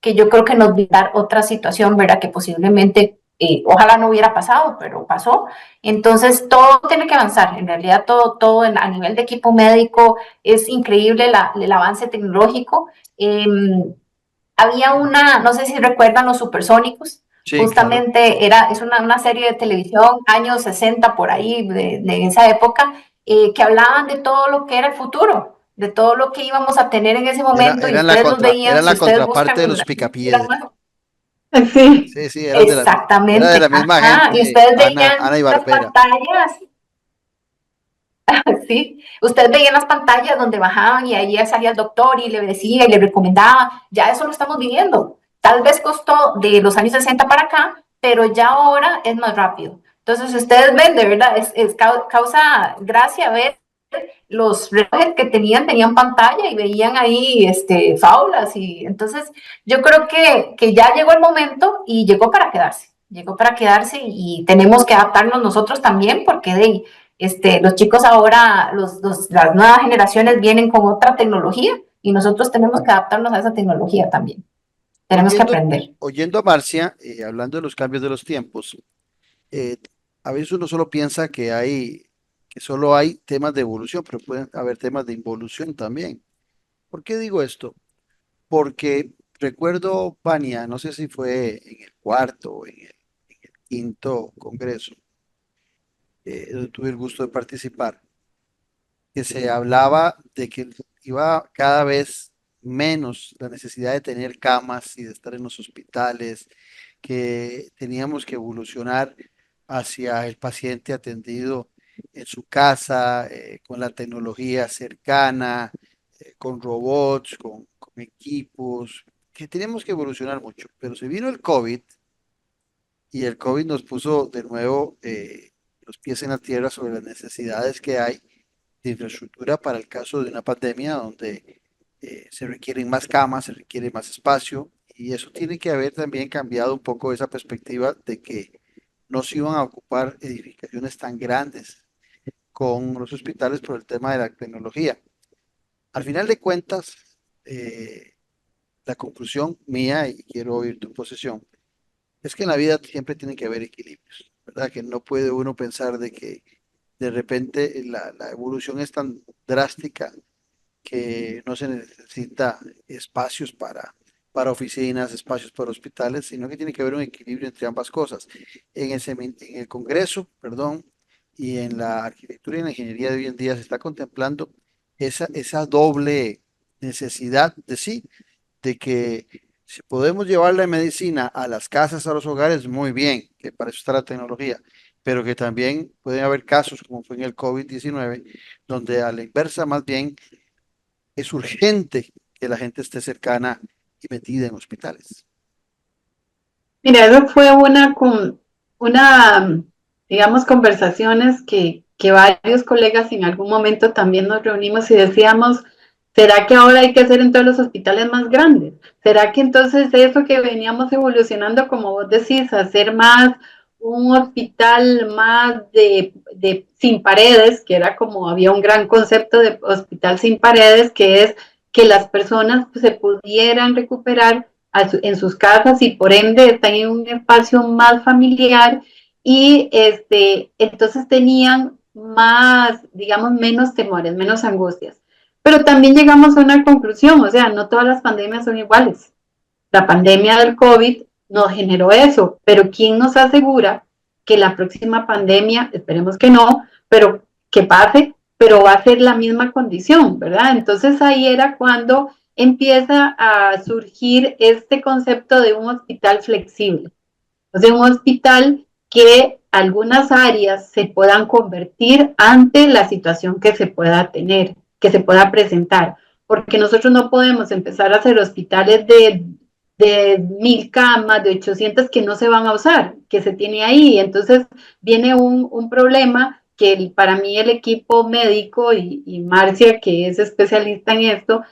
que yo creo que nos va a dar otra situación, ¿verdad? Que posiblemente, ojalá no hubiera pasado, pero pasó. Entonces, todo tiene que avanzar. En realidad, todo a nivel de equipo médico es increíble el avance tecnológico. Había no sé si recuerdan los Supersónicos, Sí, claro. justamente es una serie de televisión, años 60 por ahí, de esa época, que hablaban de todo lo que era el futuro, de todo lo que íbamos a tener en ese momento, y ustedes los Era veían, si la ustedes contraparte buscan de en los la película, Picapiedra. Sí, Sí, sí, era de exactamente, la misma ajá, y gente, ustedes Ana veían y las Barbera. pantallas. Sí, usted veía en las pantallas donde bajaban y ahí salía el doctor y le decía y le recomendaba, ya eso lo estamos viviendo. Tal vez costó de los años 60 para acá, pero ya ahora es más rápido. Entonces, ustedes ven, de verdad, causa gracia ver los relojes que tenían pantalla y veían ahí faulas. Y entonces, yo creo que ya llegó el momento y llegó para quedarse y tenemos que adaptarnos nosotros también porque los chicos ahora, las nuevas generaciones vienen con otra tecnología y nosotros tenemos que adaptarnos a esa tecnología también. Tenemos que Oyendo, aprender. oyendo a Marcia, hablando de los cambios de los tiempos, eh, a veces uno solo piensa que solo hay temas de evolución, pero pueden haber temas de involución también. ¿Por qué digo esto? Porque recuerdo, Vania, no sé si fue en el cuarto o en el quinto congreso, donde tuve el gusto de participar, que se hablaba de que iba cada vez menos la necesidad de tener camas y de estar en los hospitales, que teníamos que evolucionar hacia el paciente atendido en su casa, con la tecnología cercana, con robots, con equipos, que teníamos que evolucionar mucho. Pero se vino el COVID y el COVID nos puso de nuevo los pies en la tierra sobre las necesidades que hay de infraestructura para el caso de una pandemia donde se requieren más camas, se requiere más espacio y eso tiene que haber también cambiado un poco esa perspectiva de que no se iban a ocupar edificaciones tan grandes con los hospitales por el tema de la tecnología. Al final de cuentas, la conclusión mía, y quiero oír tu posición, es que en la vida siempre tiene que haber equilibrios, ¿verdad? Que no puede uno pensar de que de repente la evolución es tan drástica que no se necesita espacios para oficinas, espacios para hospitales, sino que tiene que haber un equilibrio entre ambas cosas. En el Congreso, perdón, y en la arquitectura y en la ingeniería de hoy en día se está contemplando esa doble necesidad de sí, de que si podemos llevar la medicina a las casas, a los hogares, muy bien, que para eso está la tecnología, pero que también pueden haber casos, como fue en el COVID-19, donde a la inversa más bien es urgente que la gente esté cercana y metida en hospitales. mira, eso fue una, digamos, conversaciones que varios colegas en algún momento también nos reunimos y decíamos, ¿será que ahora hay que hacer en todos los hospitales más grandes? ¿Será que entonces eso que veníamos evolucionando, como vos decís, hacer más un hospital más sin paredes, que era como había un gran concepto de hospital sin paredes, que es que las personas pues, se pudieran recuperar en sus casas y por ende están en un espacio más familiar y entonces tenían más, digamos, menos temores, menos angustias. Pero también llegamos a una conclusión, o sea, no todas las pandemias son iguales. La pandemia del COVID nos generó eso, pero ¿quién nos asegura que la próxima pandemia, esperemos que no, pero que pase, pero va a ser la misma condición, ¿verdad? Entonces ahí era cuando empieza a surgir este concepto de un hospital flexible, o sea, un hospital que algunas áreas se puedan convertir ante la situación que se pueda tener, que se pueda presentar, porque nosotros no podemos empezar a hacer hospitales de 1000 camas, de 800 que no se van a usar, que se tiene ahí. Entonces viene un problema que para mí el equipo médico y Marcia, que es especialista en esto,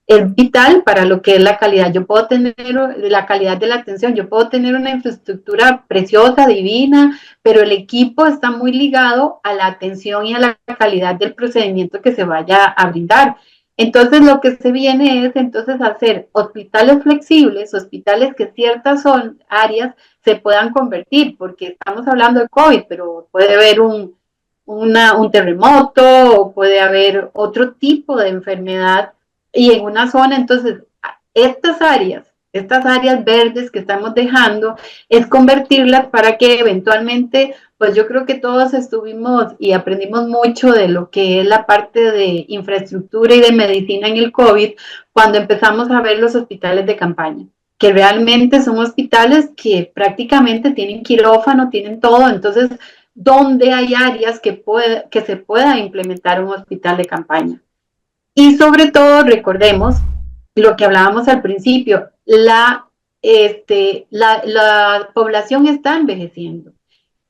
es vital para lo que es la calidad. Yo puedo tener la calidad de la atención, yo puedo tener una infraestructura preciosa, divina, pero el equipo está muy ligado a la atención y a la calidad del procedimiento que se vaya a brindar. Entonces lo que se viene es entonces hacer hospitales flexibles, hospitales que ciertas son áreas se puedan convertir, porque estamos hablando de COVID, pero puede haber un terremoto o puede haber otro tipo de enfermedad y en una zona, entonces estas áreas verdes que estamos dejando, es convertirlas para que eventualmente, pues yo creo que todos estuvimos y aprendimos mucho de lo que es la parte de infraestructura y de medicina en el COVID, cuando empezamos a ver los hospitales de campaña, que realmente son hospitales que prácticamente tienen quirófano, tienen todo, entonces, ¿dónde hay áreas que se pueda implementar un hospital de campaña? Y sobre todo, recordemos lo que hablábamos al principio, la población está envejeciendo.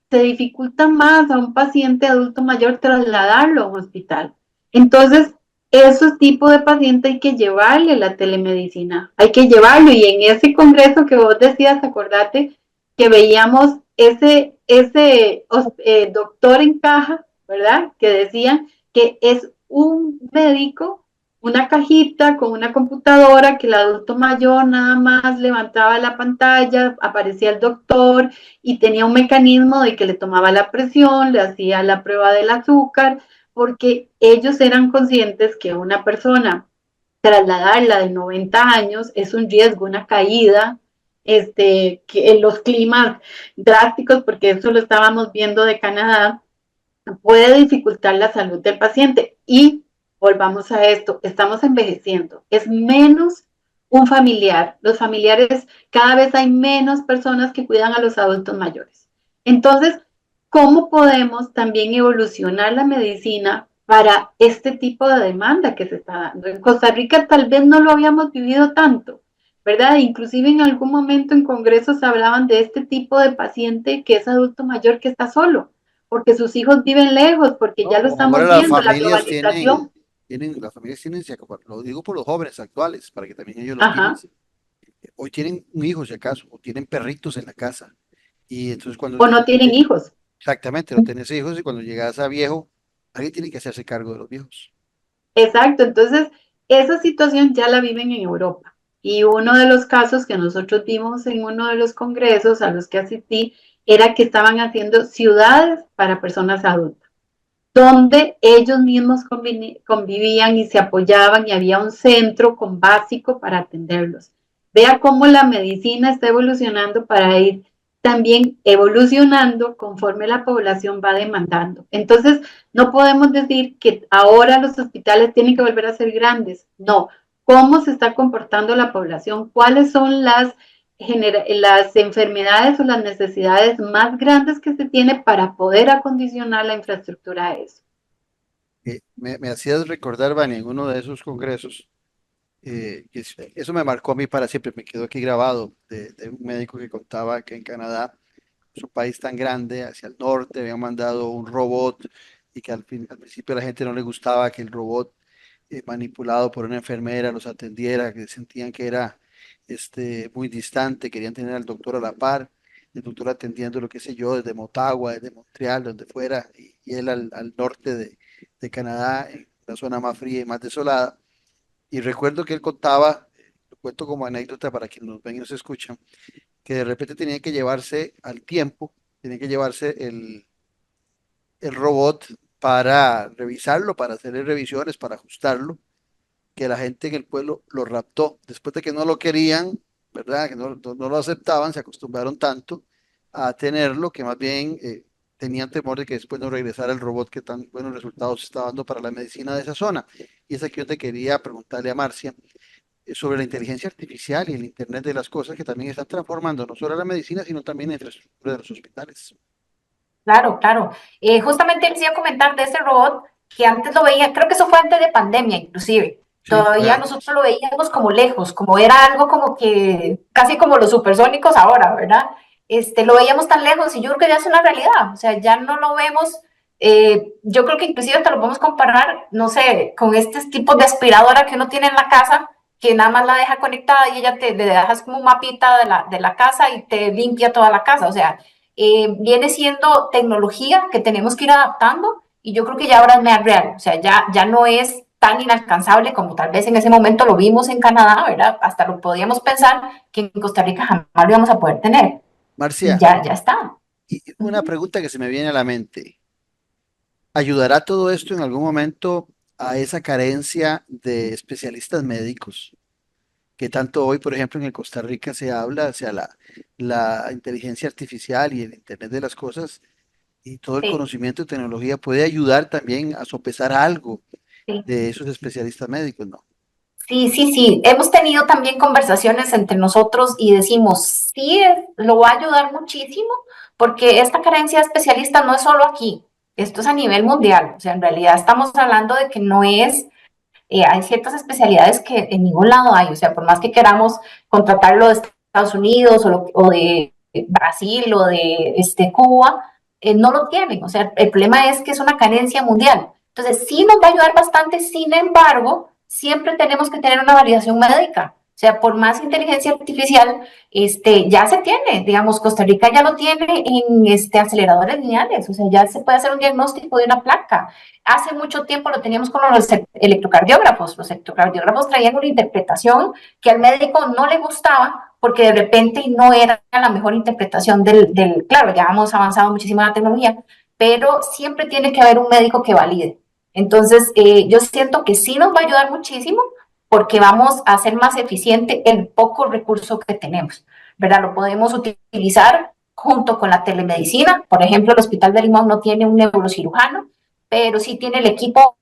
Se dificulta más a un paciente adulto mayor trasladarlo a un hospital. Entonces, esos tipos de pacientes hay que llevarle la telemedicina, hay que llevarlo. Y en ese congreso que vos decías, acordate que veíamos ese doctor en caja, ¿verdad? Que decían que es un médico, una cajita con una computadora que el adulto mayor nada más levantaba la pantalla, aparecía el doctor y tenía un mecanismo de que le tomaba la presión, le hacía la prueba del azúcar, porque ellos eran conscientes que una persona trasladarla de 90 años es un riesgo, una caída, que en los climas drásticos, porque eso lo estábamos viendo de Canadá, puede dificultar la salud del paciente. Y volvamos a esto, estamos envejeciendo, es menos un familiar, los familiares, cada vez hay menos personas que cuidan a los adultos mayores. Entonces, ¿cómo podemos también evolucionar la medicina para este tipo de demanda que se está dando? En Costa Rica tal vez no lo habíamos vivido tanto, ¿verdad? Inclusive en algún momento en congresos hablaban de este tipo de paciente que es adulto mayor que está solo, porque sus hijos viven lejos, porque No, ya lo ahora estamos las viendo, la familias globalización. las familias tienen, lo digo por los jóvenes actuales, para que también ellos lo Ajá. piensen. Hoy tienen un hijo, si acaso, o tienen perritos en la casa. Y entonces cuando, O no tienen hijos. exactamente, no tenés hijos y cuando llegas a viejo, alguien tiene que hacerse cargo de los viejos. Exacto, entonces esa situación ya la viven en Europa. Y uno de los casos que nosotros vimos en uno de los congresos a los que asistí era que estaban haciendo ciudades para personas adultas, donde ellos mismos convivían y se apoyaban y había un centro con básico para atenderlos. Vea cómo la medicina está evolucionando para ir también evolucionando conforme la población va demandando. Entonces, no podemos decir que ahora los hospitales tienen que volver a ser grandes. No, cómo se está comportando la población, cuáles son las enfermedades o las necesidades más grandes que se tiene para poder acondicionar la infraestructura a eso. Me hacías recordar, Vani, en uno de esos congresos, eso me marcó a mí para siempre, me quedó aquí grabado, de un médico que contaba que en Canadá, es un país tan grande, hacia el norte, habían mandado un robot y que al principio a la gente no le gustaba que el robot manipulado por una enfermera los atendiera, que sentían que era muy distante, querían tener al doctor a la par, el doctor atendiendo lo que sé yo, desde Motagua, desde Montreal, donde fuera, y él al norte de Canadá, en la zona más fría y más desolada. Y recuerdo que él contaba, lo cuento como anécdota para quienes nos ven y nos escuchan, que de repente tenía que llevarse al tiempo, tenía que llevarse el robot para revisarlo, para hacerle revisiones, para ajustarlo, que la gente en el pueblo lo raptó. Después de que no lo querían, ¿verdad? Que no lo aceptaban, se acostumbraron tanto a tenerlo que más bien tenían temor de que después no regresara el robot que tan buenos resultados está dando para la medicina de esa zona. Y es aquí donde quería preguntarle a Marcia sobre la inteligencia artificial y el Internet de las cosas que también están transformando no solo la medicina, sino también la infraestructura de los hospitales. Claro, claro. Justamente les iba a comentar de ese robot que antes lo veía, creo que eso fue antes de pandemia inclusive. Sí, fue Todavía nosotros antes. lo veíamos como lejos, como era algo como que casi como los supersónicos ahora, ¿verdad? Lo veíamos tan lejos y yo creo que ya es una realidad, o sea, ya no lo vemos, yo creo que inclusive te lo podemos comparar, no sé, con estos tipos de aspiradora que uno tiene en la casa, que nada más la deja conectada y ella le dejas como un mapita de la casa y te limpia toda la casa, o sea, viene siendo tecnología que tenemos que ir adaptando y yo creo que ya ahora es más real, o sea, ya no es tan inalcanzable como tal vez en ese momento lo vimos en Canadá, ¿verdad? Hasta lo podíamos pensar que en Costa Rica jamás lo íbamos a poder tener. Y Marcia, ya está. y una pregunta que se me viene a la mente. ¿Ayudará todo esto en algún momento a esa carencia de especialistas médicos que tanto hoy, por ejemplo, en Costa Rica se habla, o sea, la inteligencia artificial y el Internet de las cosas y todo el Sí, conocimiento de tecnología puede ayudar también a sopesar algo sí. de esos especialistas médicos, ¿no? Sí, sí, sí. Hemos tenido también conversaciones entre nosotros y decimos, sí, lo va a ayudar muchísimo porque esta carencia de especialistas no es solo aquí, esto es a nivel mundial. O sea, en realidad estamos hablando de que no es, hay ciertas especialidades que en ningún lado hay. O sea, por más que queramos contratarlo de Estados Unidos o de Brasil o de Cuba, no lo tienen. O sea, el problema es que es una carencia mundial. Entonces, sí nos va a ayudar bastante, sin embargo, siempre tenemos que tener una validación médica. O sea, por más inteligencia artificial, ya se tiene, digamos, Costa Rica ya lo tiene en aceleradores lineales, o sea, ya se puede hacer un diagnóstico de una placa. Hace mucho tiempo lo teníamos con los electrocardiógrafos. Los electrocardiógrafos traían una interpretación que al médico no le gustaba porque de repente no era la mejor interpretación claro, ya hemos avanzado muchísimo en la tecnología, pero siempre tiene que haber un médico que valide. Entonces, yo siento que sí nos va a ayudar muchísimo porque vamos a hacer más eficiente el poco recurso que tenemos, ¿verdad? Lo podemos utilizar junto con la telemedicina. Por ejemplo, el Hospital de Limón no tiene un neurocirujano, pero sí tiene el equipo,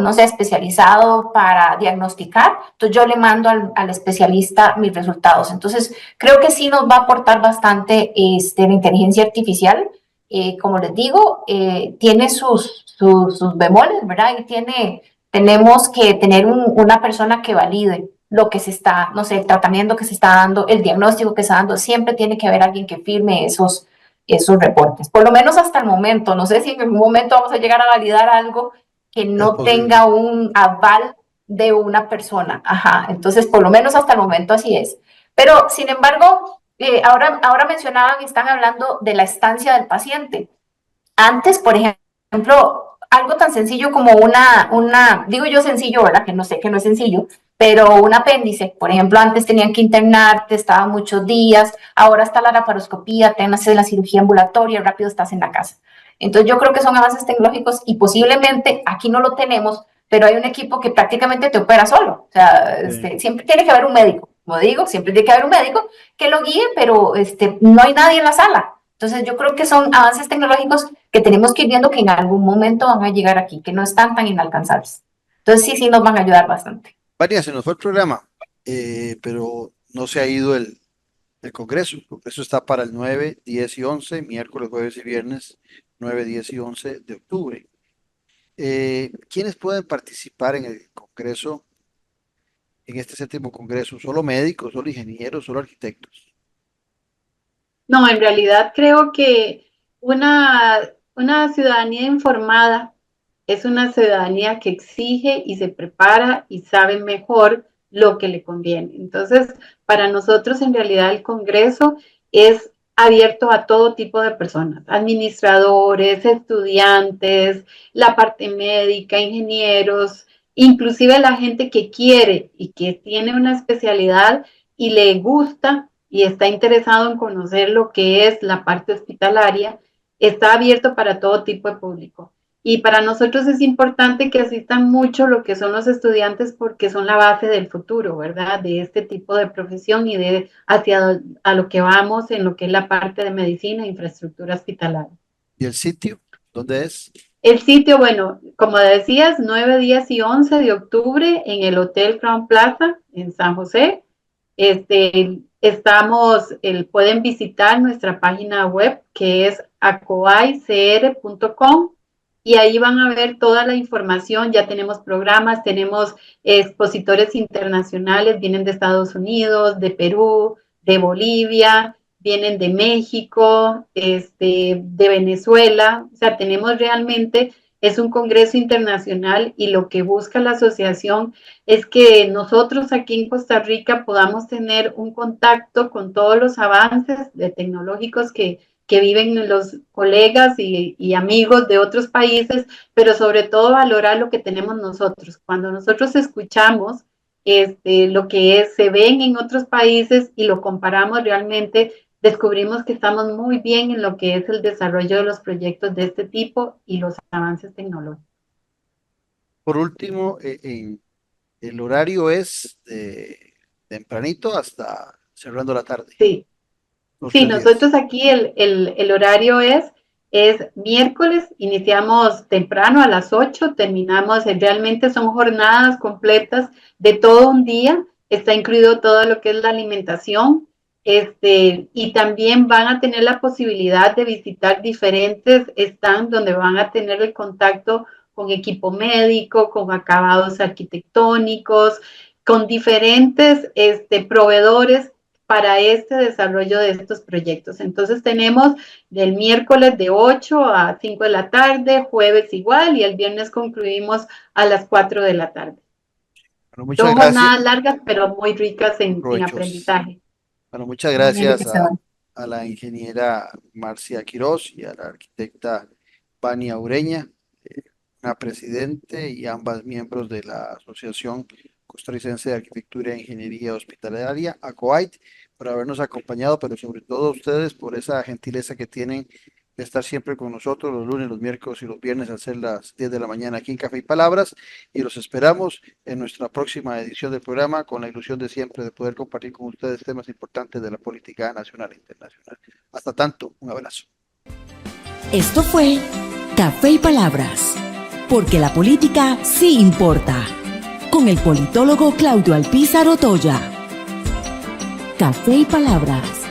no sé, especializado para diagnosticar. Entonces yo le mando al especialista mis resultados. Entonces creo que sí nos va a aportar bastante la inteligencia artificial. Como les digo, tiene sus bemoles, ¿verdad? Tenemos que tener una persona que valide lo que se está, no sé, el tratamiento que se está dando, el diagnóstico que se está dando. Siempre tiene que haber alguien que firme esos reportes, por lo menos hasta el momento. No sé si en algún momento vamos a llegar a validar algo que Es no posible. tenga un aval de una persona. Ajá, entonces por lo menos hasta el momento así es. Pero, sin embargo, ahora mencionaban y están hablando de la estancia del paciente. Antes, por ejemplo, algo tan sencillo como digo yo sencillo, ¿verdad? Que no sé, que no es sencillo, pero un apéndice, por ejemplo, antes tenían que internarte, estaban muchos días, ahora está la laparoscopía, te haces la cirugía ambulatoria, rápido estás en la casa. Entonces yo creo que son avances tecnológicos y posiblemente aquí no lo tenemos, pero hay un equipo que prácticamente te opera solo. O sea, Sí. siempre tiene que haber un médico, como digo, siempre tiene que haber un médico que lo guíe, pero no hay nadie en la sala. Entonces yo creo que son avances tecnológicos que tenemos que ir viendo que en algún momento van a llegar aquí, que no están tan inalcanzables. Entonces sí, sí nos van a ayudar bastante. María, se nos fue el programa, pero no se ha ido el Congreso. El Congreso está para el 9, 10 y 11, miércoles, jueves y viernes, 9, 10 y 11 de octubre. ¿Quiénes pueden participar en el Congreso, en este séptimo Congreso? ¿Solo médicos, solo ingenieros, solo arquitectos? No, en realidad creo que una ciudadanía informada es una ciudadanía que exige y se prepara y sabe mejor lo que le conviene. Entonces, para nosotros en realidad el Congreso es abierto a todo tipo de personas, administradores, estudiantes, la parte médica, ingenieros, inclusive la gente que quiere y que tiene una especialidad y le gusta y está interesado en conocer lo que es la parte hospitalaria, está abierto para todo tipo de público. Y para nosotros es importante que asistan mucho lo que son los estudiantes porque son la base del futuro, ¿verdad? De este tipo de profesión y de hacia a lo que vamos en lo que es la parte de medicina e infraestructura hospitalaria. ¿Y el sitio? ¿Dónde es? El sitio, bueno, como decías, 9, 10 y 11 de octubre en el Hotel Crown Plaza en San José. Pueden visitar nuestra página web que es acoaicr.com y ahí van a ver toda la información. Ya tenemos programas, tenemos expositores internacionales, vienen de Estados Unidos, de Perú, de Bolivia, vienen de México, de Venezuela. O sea, tenemos realmente, es un congreso internacional y lo que busca la asociación es que nosotros aquí en Costa Rica podamos tener un contacto con todos los avances de tecnológicos que viven los colegas y amigos de otros países, pero sobre todo valorar lo que tenemos nosotros. Cuando nosotros escuchamos lo que se ven en otros países y lo comparamos realmente, descubrimos que estamos muy bien en lo que es el desarrollo de los proyectos de este tipo y los avances tecnológicos. Por último, el horario es de tempranito hasta cerrando la tarde. Sí, sí, nosotros aquí el horario es miércoles, iniciamos temprano a las 8, terminamos, realmente son jornadas completas de todo un día, está incluido todo lo que es la alimentación, y también van a tener la posibilidad de visitar diferentes stands donde van a tener el contacto con equipo médico, con acabados arquitectónicos, con diferentes proveedores para este desarrollo de estos proyectos. Entonces tenemos del miércoles de 8 a 5 de la tarde, jueves igual, y el viernes concluimos a las 4 de la tarde. Bueno, muchas Son gracias. jornadas largas, pero muy ricas en aprendizaje. Bueno, muchas gracias a la ingeniera Marcia Quiroz y a la arquitecta Vania Ureña, una presidente y ambas miembros de la Asociación Costarricense de Arquitectura e Ingeniería Hospitalaria, ACOAIT, por habernos acompañado, pero sobre todo a ustedes por esa gentileza que tienen de estar siempre con nosotros los lunes, los miércoles y los viernes al ser las 10 de la mañana aquí en Café y Palabras, y los esperamos en nuestra próxima edición del programa con la ilusión de siempre de poder compartir con ustedes temas importantes de la política nacional e internacional. Hasta tanto, un abrazo. Esto fue Café y Palabras, porque la política sí importa, con el politólogo Claudio Alpizar Otoya. Café y Palabras.